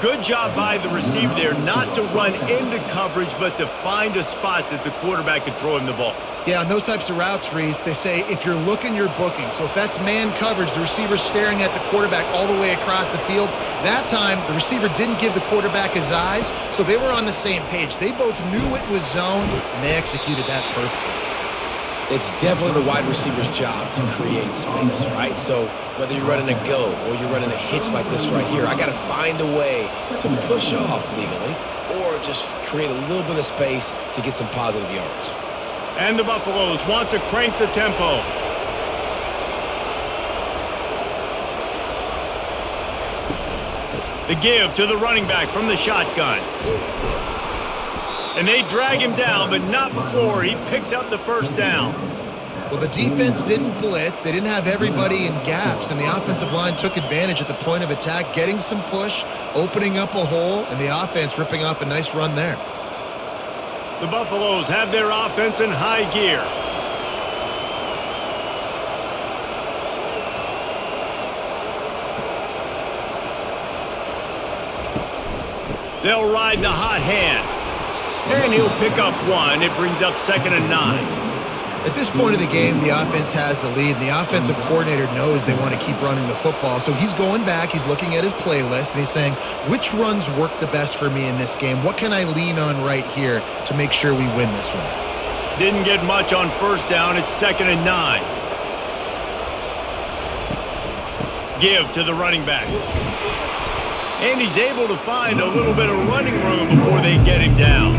S1: Good job by the receiver there not to run into coverage, but to find a spot that the quarterback could throw him the ball.
S3: Yeah, on those types of routes, Reese, they say if you're looking, you're booking. So if that's man coverage, the receiver's staring at the quarterback all the way across the field. That time, the receiver didn't give the quarterback his eyes, so they were on the same page. They both knew it was zone, and they executed that perfectly.
S2: It's definitely the wide receiver's job to create space, right? So whether you're running a go or you're running a hitch like this right here, I got to find a way to push off legally or just create a little bit of space to get some positive yards.
S1: And the Buffaloes want to crank the tempo. The give to the running back from the shotgun. And they drag him down, but not before he picks up the first down.
S3: Well, the defense didn't blitz. They didn't have everybody in gaps, and the offensive line took advantage at the point of attack, getting some push, opening up a hole, and the offense ripping off a nice run there.
S1: The Buffaloes have their offense in high gear. They'll ride the hot hand. And he'll pick up 1. It brings up 2nd and 9.
S3: At this point of the game, the offense has the lead, and the offensive coordinator knows they want to keep running the football. So he's going back, he's looking at his playlist, and he's saying, which runs work the best for me in this game? What can I lean on right here to make sure we win this one?
S1: Didn't get much on first down. It's 2nd and 9. Give to the running back. And he's able to find a little bit of running room before they get him down.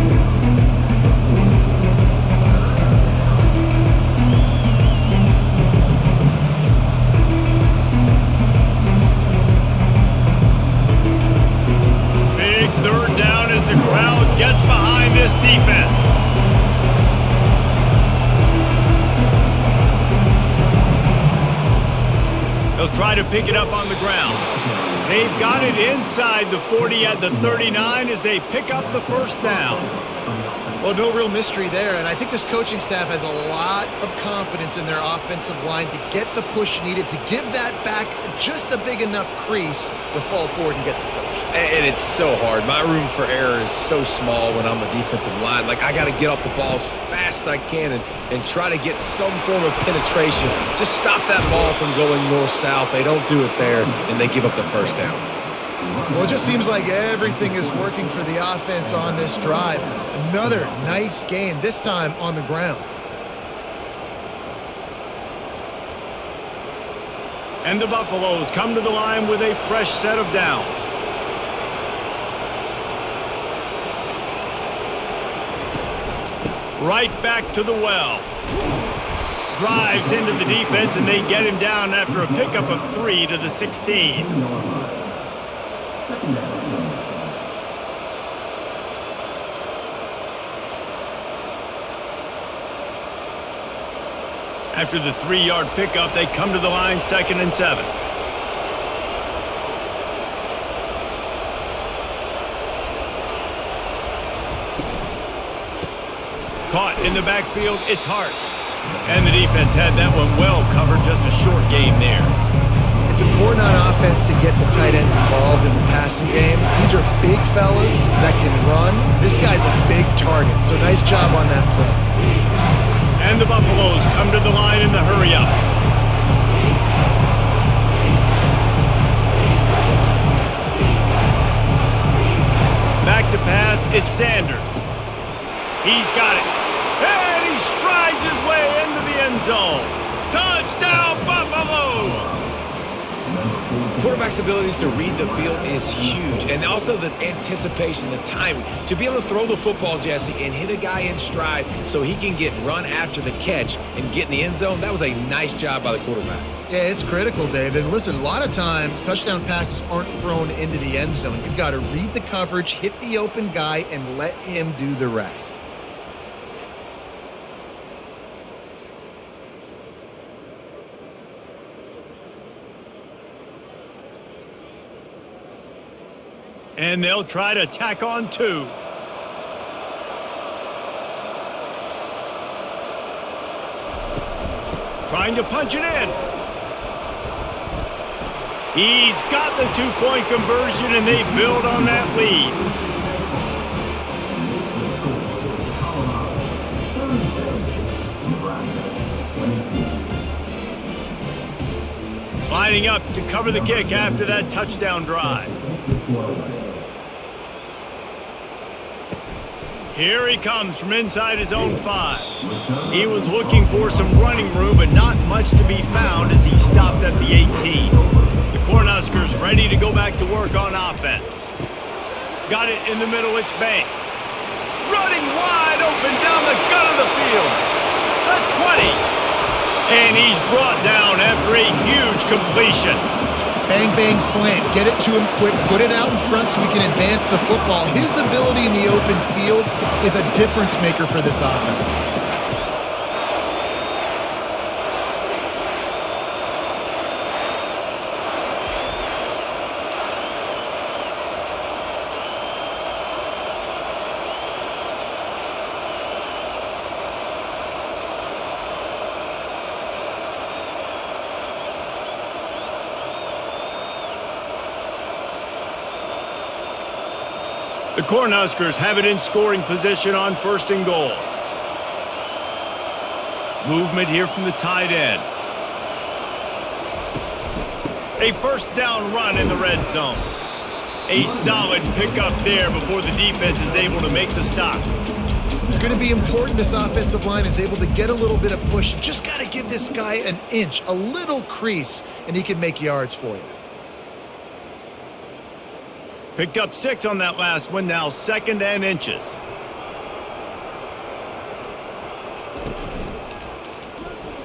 S1: Big 3rd down as the crowd gets behind this defense. They'll try to pick it up on the ground. They've got it inside the 40 at the 39 as they pick up the first down.
S3: Well, no real mystery there, and I think this coaching staff has a lot of confidence in their offensive line to get the push needed, to give that back just a big enough crease to fall forward and get the first.
S2: And it's so hard. My room for error is so small when I'm a defensive line. Like, I got to get off the ball as fast as I can and try to get some form of penetration. Just stop that ball from going north-south. They don't do it there, and they give up the first down.
S3: Well, it just seems like everything is working for the offense on this drive. Another nice gain, this time on the ground.
S1: And the Buffaloes come to the line with a fresh set of downs. Right back to the well. Drives into the defense, and they get him down after a pickup of 3 to the 16. After the 3-yard pickup, they come to the line 2nd and 7. Caught in the backfield, it's Hart. And the defense had that one well covered, just a short game there.
S3: It's important on offense to get the tight ends involved in the passing game. These are big fellas that can run. This guy's a big target, so nice job on that play.
S1: And the Buffaloes come to the line in the hurry-up. Back to pass, it's Sanders. He's got it. And he strides his way into the end zone. Touchdown, Buffaloes!
S2: Quarterback's abilities to read the field is huge, and also the anticipation, the timing. To be able to throw the football, Jesse, and hit a guy in stride so he can get run after the catch and get in the end zone, that was a nice job by the quarterback.
S3: Yeah, it's critical, Dave. And listen, a lot of times touchdown passes aren't thrown into the end zone. You've got to read the coverage, hit the open guy, and let him do the rest.
S1: And they'll try to tack on 2. Trying to punch it in. He's got the 2-point conversion, and they build on that lead. Lining up to cover the kick after that touchdown drive. Here he comes from inside his own 5. He was looking for some running room, but not much to be found as he stopped at the 18. The Cornhuskers ready to go back to work on offense. Got it in the middle, it's Banks. Running wide open down the gut of the field. The 20. And he's brought down after a huge completion.
S3: Bang, bang, slant. Get it to him quick. Put it out in front so he can advance the football. His ability in the open field is a difference maker for this offense.
S1: The Cornhuskers have it in scoring position on 1st and goal. Movement here from the tight end. A first down run in the red zone. A solid pickup there before the defense is able to make the stop.
S3: It's going to be important this offensive line is able to get a little bit of push. You just got to give this guy an inch, a little crease, and he can make yards for you.
S1: Picked up 6 on that last one, now 2nd and inches.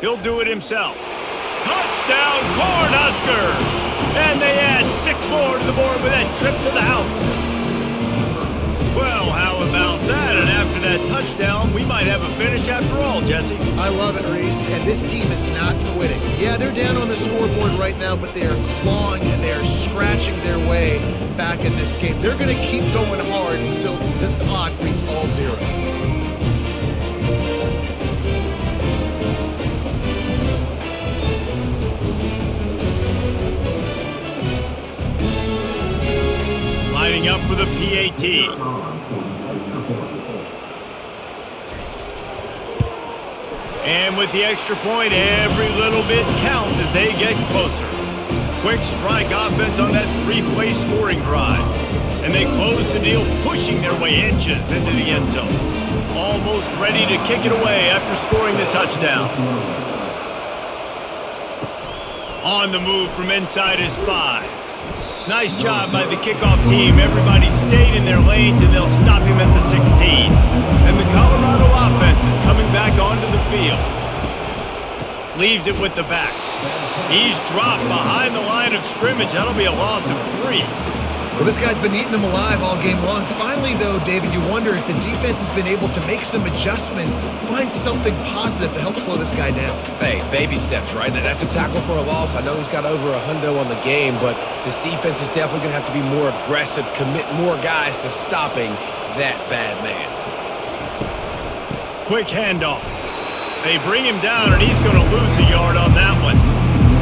S1: He'll do it himself. Touchdown, Cornhuskers! And they add 6 more to the board with that trip to the house. Well, how about that? And after that touchdown, we might have a finish after all, Jesse.
S3: I love it, Reese. And this team is not quitting. Yeah, they're down on the scoreboard right now, but they are clawing and they are scratching their way back in this game. They're going to keep going hard until this clock reads all zeros.
S1: Lining up for the PAT. And with the extra point, every little bit counts as they get closer. Quick strike offense on that 3-play scoring drive. And they close the deal, pushing their way inches into the end zone. Almost ready to kick it away after scoring the touchdown. On the move from inside his 5. Nice job by the kickoff team. Everybody stayed in their lanes, and they'll stop him at the 16. And the Colorado offense is coming back onto the field. Leaves it with the back. He's dropped behind the line of scrimmage. That'll be a loss of 3.
S3: Well, this guy's been eating them alive all game long. Finally, though, David, you wonder if the defense has been able to make some adjustments, find something positive to help slow this guy down.
S2: Hey, baby steps, right? That's a tackle for a loss. I know he's got over $100 on the game, but this defense is definitely going to have to be more aggressive, commit more guys to stopping that bad man.
S1: Quick handoff. They bring him down, and he's going to lose a yard on that one.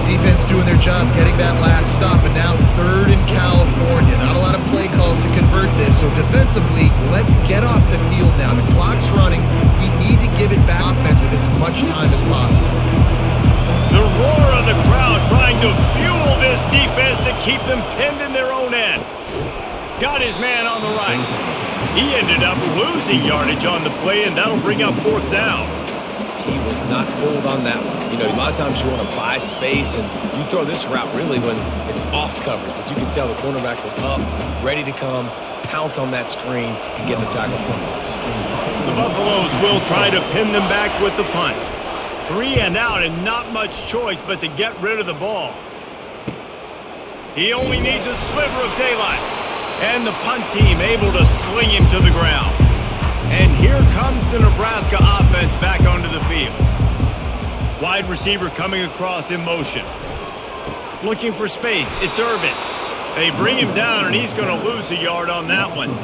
S3: Defense doing their job, getting that last stop, and now 3rd in California. Not a lot of play calls to convert this, so defensively, let's get off the field now. The clock's running. We need to give it back offense with as much time as possible.
S1: The roar of the crowd trying to fuel this defense to keep them pinned in their own end. Got his man on the right. He ended up losing yardage on the play, and that'll bring up 4th down.
S2: He was not fooled on that one. You know, a lot of times you want to buy space, and you throw this route really when it's off coverage. But you can tell the cornerback was up, ready to come, pounce on that screen, and get the tackle for him.
S1: The Buffaloes will try to pin them back with the punt. 3 and out, and not much choice but to get rid of the ball. He only needs a sliver of daylight. And the punt team able to sling him to the ground. And here comes the Nebraska offense back onto the field. Wide receiver coming across in motion. Looking for space. It's Urban. They bring him down, and he's going to lose a yard on that one.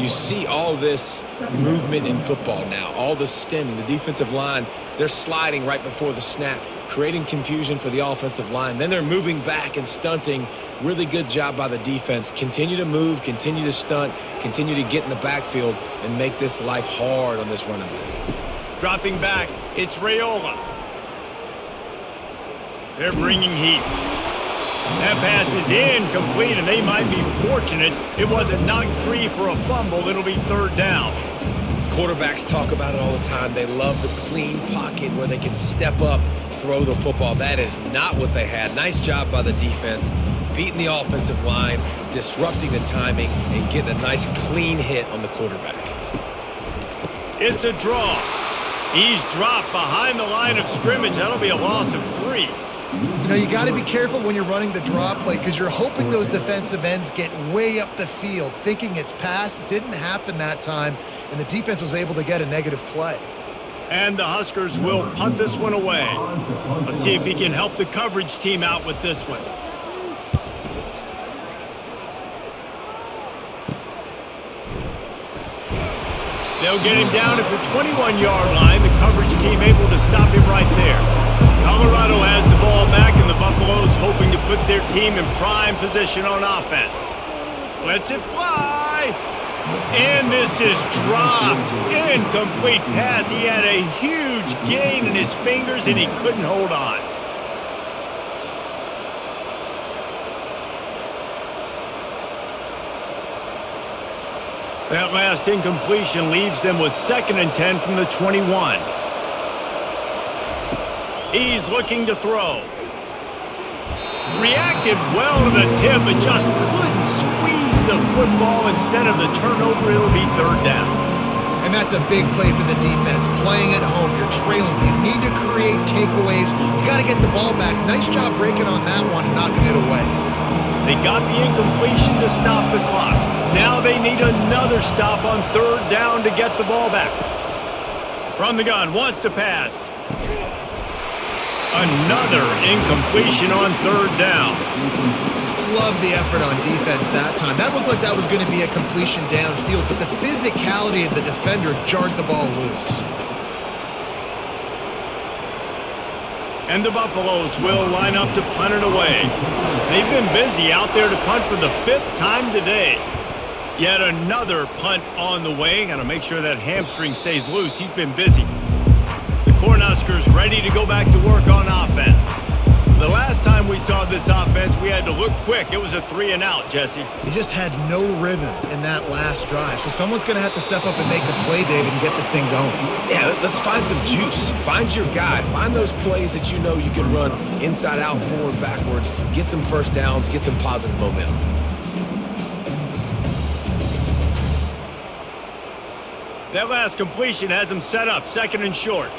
S2: You see all this movement in football now, all the stemming, the defensive line, they're sliding right before the snap, creating confusion for the offensive line. Then they're moving back and stunting. Really good job by the defense. Continue to move, continue to stunt, continue to get in the backfield and make this life hard on this running back.
S1: Dropping back, it's Raiola. They're bringing heat. That pass is incomplete, and they might be fortunate it wasn't knocked free for a fumble. It'll be 3rd down.
S2: Quarterbacks talk about it all the time. They love the clean pocket where they can step up, throw the football. That is not what they had. Nice job by the defense, beating the offensive line, disrupting the timing, and getting a nice clean hit on the quarterback.
S1: It's a draw. He's dropped behind the line of scrimmage. That'll be a loss of 3.
S3: You know, you got to be careful when you're running the draw play because you're hoping those defensive ends get way up the field, thinking it's pass. Didn't happen that time, and the defense was able to get a negative play.
S1: And the Huskers will punt this one away. Let's see if he can help the coverage team out with this one. They'll get him down at the 21-yard line. The coverage team able to stop him right there. Colorado has the ball back, and the Buffaloes hoping to put their team in prime position on offense. Lets it fly. And this is dropped. Incomplete pass. He had a huge gain in his fingers, and he couldn't hold on. That last incompletion leaves them with 2nd and 10 from the 21. He's looking to throw. Reacted well to the tip, but just couldn't squeeze the football. Instead of the turnover, it'll be 3rd down.
S3: And that's a big play for the defense. Playing at home, you're trailing. You need to create takeaways. You got to get the ball back. Nice job breaking on that one and knocking it away.
S1: They got the incompletion to stop the clock. Now they need another stop on 3rd down to get the ball back. From the gun, wants to pass. Another incompletion on 3rd down.
S3: Love the effort on defense that time. That looked like that was going to be a completion downfield, but the physicality of the defender jarred the ball loose.
S1: And the Buffaloes will line up to punt it away. They've been busy out there to punt for the 5th time today. Yet another punt on the way. Got to make sure that hamstring stays loose. He's been busy. The Cornhuskers ready to go back to work on offense. The last time we saw this offense, we had to look quick. It was a 3 and out, Jesse.
S3: He just had no rhythm in that last drive. So someone's going to have to step up and make a play, David, and get this thing going.
S2: Yeah, let's find some juice. Find your guy. Find those plays that you know you can run inside out, forward, backwards. Get some first downs. Get some positive momentum.
S1: That last completion has him set up 2nd and short.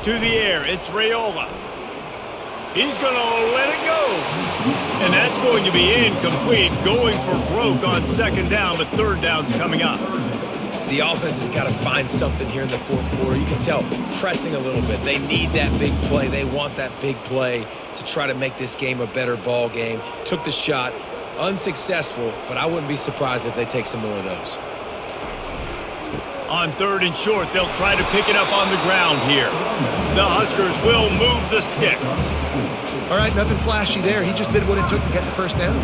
S1: To the air, it's Raiola. He's going to let it go. And that's going to be incomplete, going for broke on 2nd down, but 3rd down's coming up.
S2: The offense has got to find something here in the 4th quarter. You can tell pressing a little bit. They need that big play. They want that big play to try to make this game a better ball game. Took the shot, unsuccessful, but I wouldn't be surprised if they take some more of those.
S1: On 3rd and short, they'll try to pick it up on the ground here. The Huskers will move the sticks.
S3: All right, nothing flashy there. He just did what it took to get the 1st down.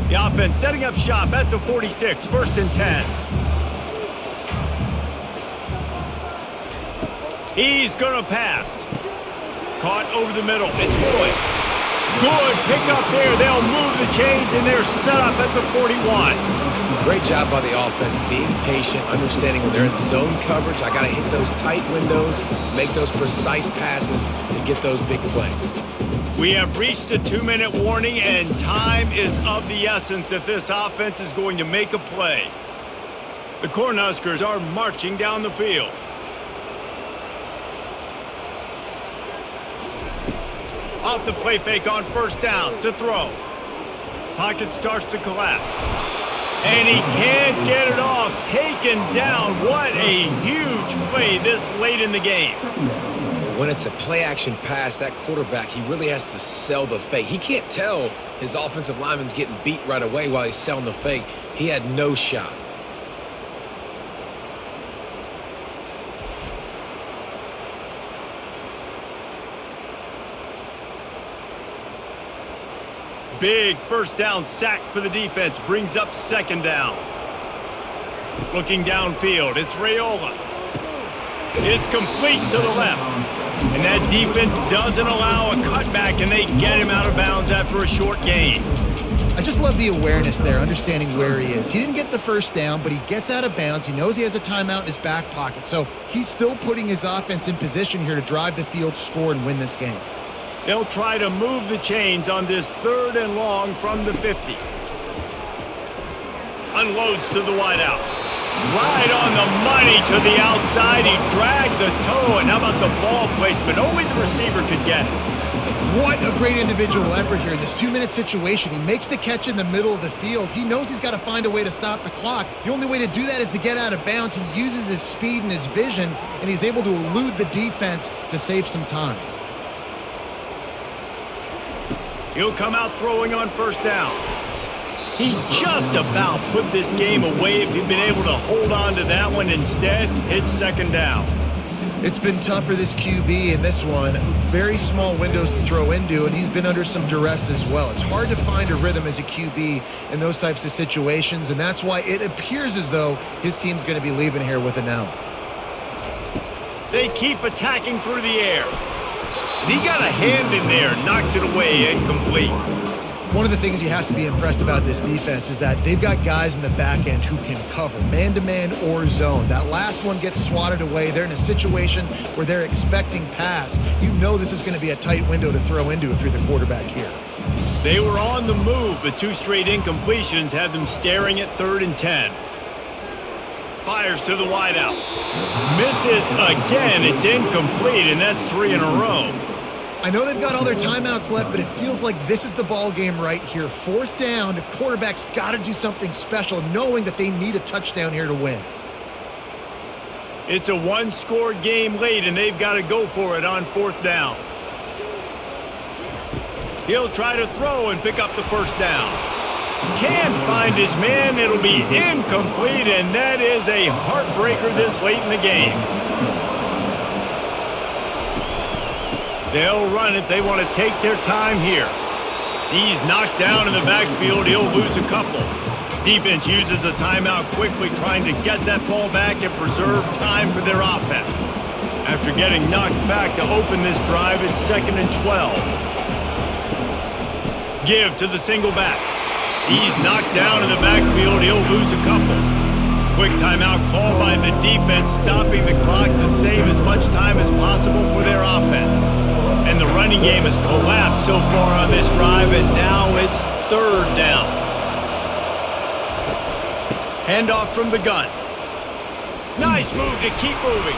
S1: The offense setting up shop at the 46, 1st and 10. He's going to pass. Caught over the middle. It's Boyd. Good pick up there. They'll move the chains, and they're set up at the 41.
S2: Great job by the offense, being patient, understanding when they're in zone coverage, I got to hit those tight windows, make those precise passes to get those big plays.
S1: We have reached the 2-minute warning, and time is of the essence if this offense is going to make a play. The Cornhuskers are marching down the field. Off the play fake on first down to throw. Pocket starts to collapse. And he can't get it off. Taken down. What a huge play this late in the game.
S2: When it's a play-action pass, that quarterback, he really has to sell the fake. He can't tell his offensive lineman's getting beat right away while he's selling the fake. He had no shot.
S1: Big first down sack for the defense. Brings up second down. Looking downfield. It's Raiola. It's complete to the left. And that defense doesn't allow a cutback, and they get him out of bounds after a short gain.
S3: I just love the awareness there, understanding where he is. He didn't get the first down, but he gets out of bounds. He knows he has a timeout in his back pocket. So he's still putting his offense in position here to drive the field, score, and win this game.
S1: They'll try to move the chains on this 3rd and long from the 50. Unloads to the wideout. Right on the money to the outside. He dragged the toe, and how about the ball placement? Only the receiver could get it.
S3: What a great individual effort here in this 2-minute situation. He makes the catch in the middle of the field. He knows he's got to find a way to stop the clock. The only way to do that is to get out of bounds. He uses his speed and his vision, and he's able to elude the defense to save some time.
S1: He'll come out throwing on first down. He just about put this game away if he'd been able to hold on to that one. Instead, it's second down.
S3: It's been tough for this QB in this one. Very small windows to throw into, and he's been under some duress as well. It's hard to find a rhythm as a QB in those types of situations, and that's why it appears as though his team's going to be leaving here with a no.
S1: They keep attacking through the air. He got a hand in there, knocks it away, incomplete.
S3: One of the things you have to be impressed about this defense is that they've got guys in the back end who can cover, man-to-man or zone. That last one gets swatted away. They're in a situation where they're expecting pass. You know this is going to be a tight window to throw into if you're the quarterback here.
S1: They were on the move, but 2 straight incompletions have them staring at 3rd and 10. Fires to the wideout. Misses again. It's incomplete, and that's 3 in a row.
S3: I know they've got all their timeouts left, but it feels like this is the ball game right here. 4th down, the quarterback's got to do something special, knowing that they need a touchdown here to win.
S1: It's a 1-score game late, and they've got to go for it on 4th down. He'll try to throw and pick up the first down. Can't find his man. It'll be incomplete, and that is a heartbreaker this late in the game. They'll run it. They want to take their time here. He's knocked down in the backfield. He'll lose a couple. Defense uses a timeout quickly, trying to get that ball back and preserve time for their offense. After getting knocked back to open this drive, it's 2nd and 12. Give to the single back. He's knocked down in the backfield. He'll lose a couple. Quick timeout called by the defense, stopping the clock to save as much time as possible for their offense. And the running game has collapsed so far on this drive, and now it's 3rd down. Handoff from the gun. Nice move to keep moving.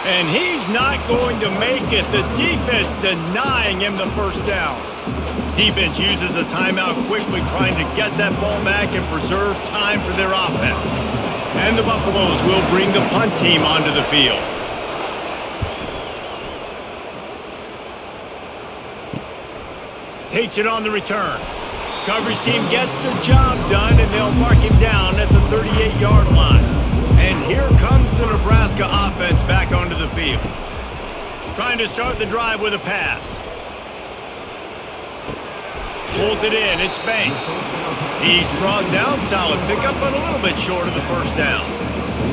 S1: And he's not going to make it. The defense denying him the first down. Defense uses a timeout quickly, trying to get that ball back and preserve time for their offense. And the Buffaloes will bring the punt team onto the field. Takes it on the return. Coverage team gets the job done, and they'll mark him down at the 38-yard line. And here comes the Nebraska offense back onto the field. Trying to start the drive with a pass. Pulls it in. It's Banks. He's brought down. Solid pickup, but a little bit short of the first down.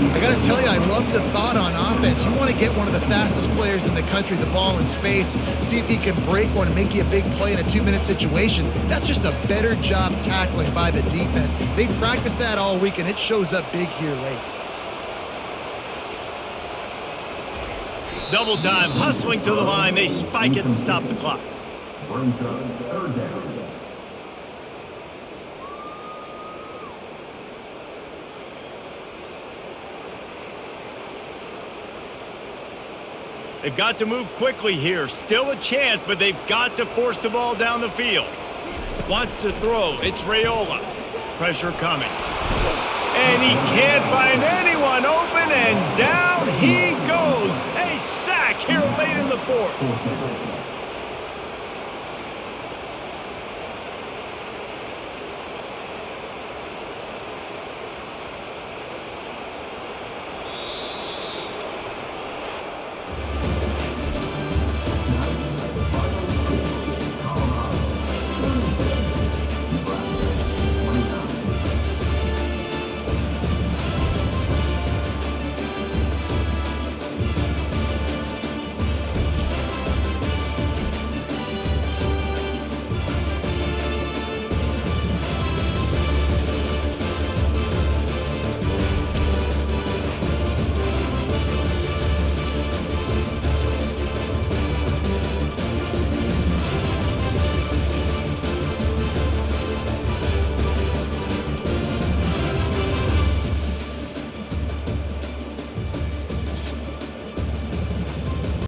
S3: I got to tell you, I love the thought on offense. You want to get one of the fastest players in the country the ball in space, see if he can break one and make you a big play in a 2-minute situation. That's just a better job tackling by the defense. They practiced that all week, and it shows up big here late.
S1: Double time, hustling to the line. They spike it and stop the clock.
S5: Brings up third down.
S1: They've got to move quickly here. Still a chance, but they've got to force the ball down the field. Wants to throw. It's Raiola. Pressure coming. And he can't find anyone open, and down he goes. A sack here late in the fourth.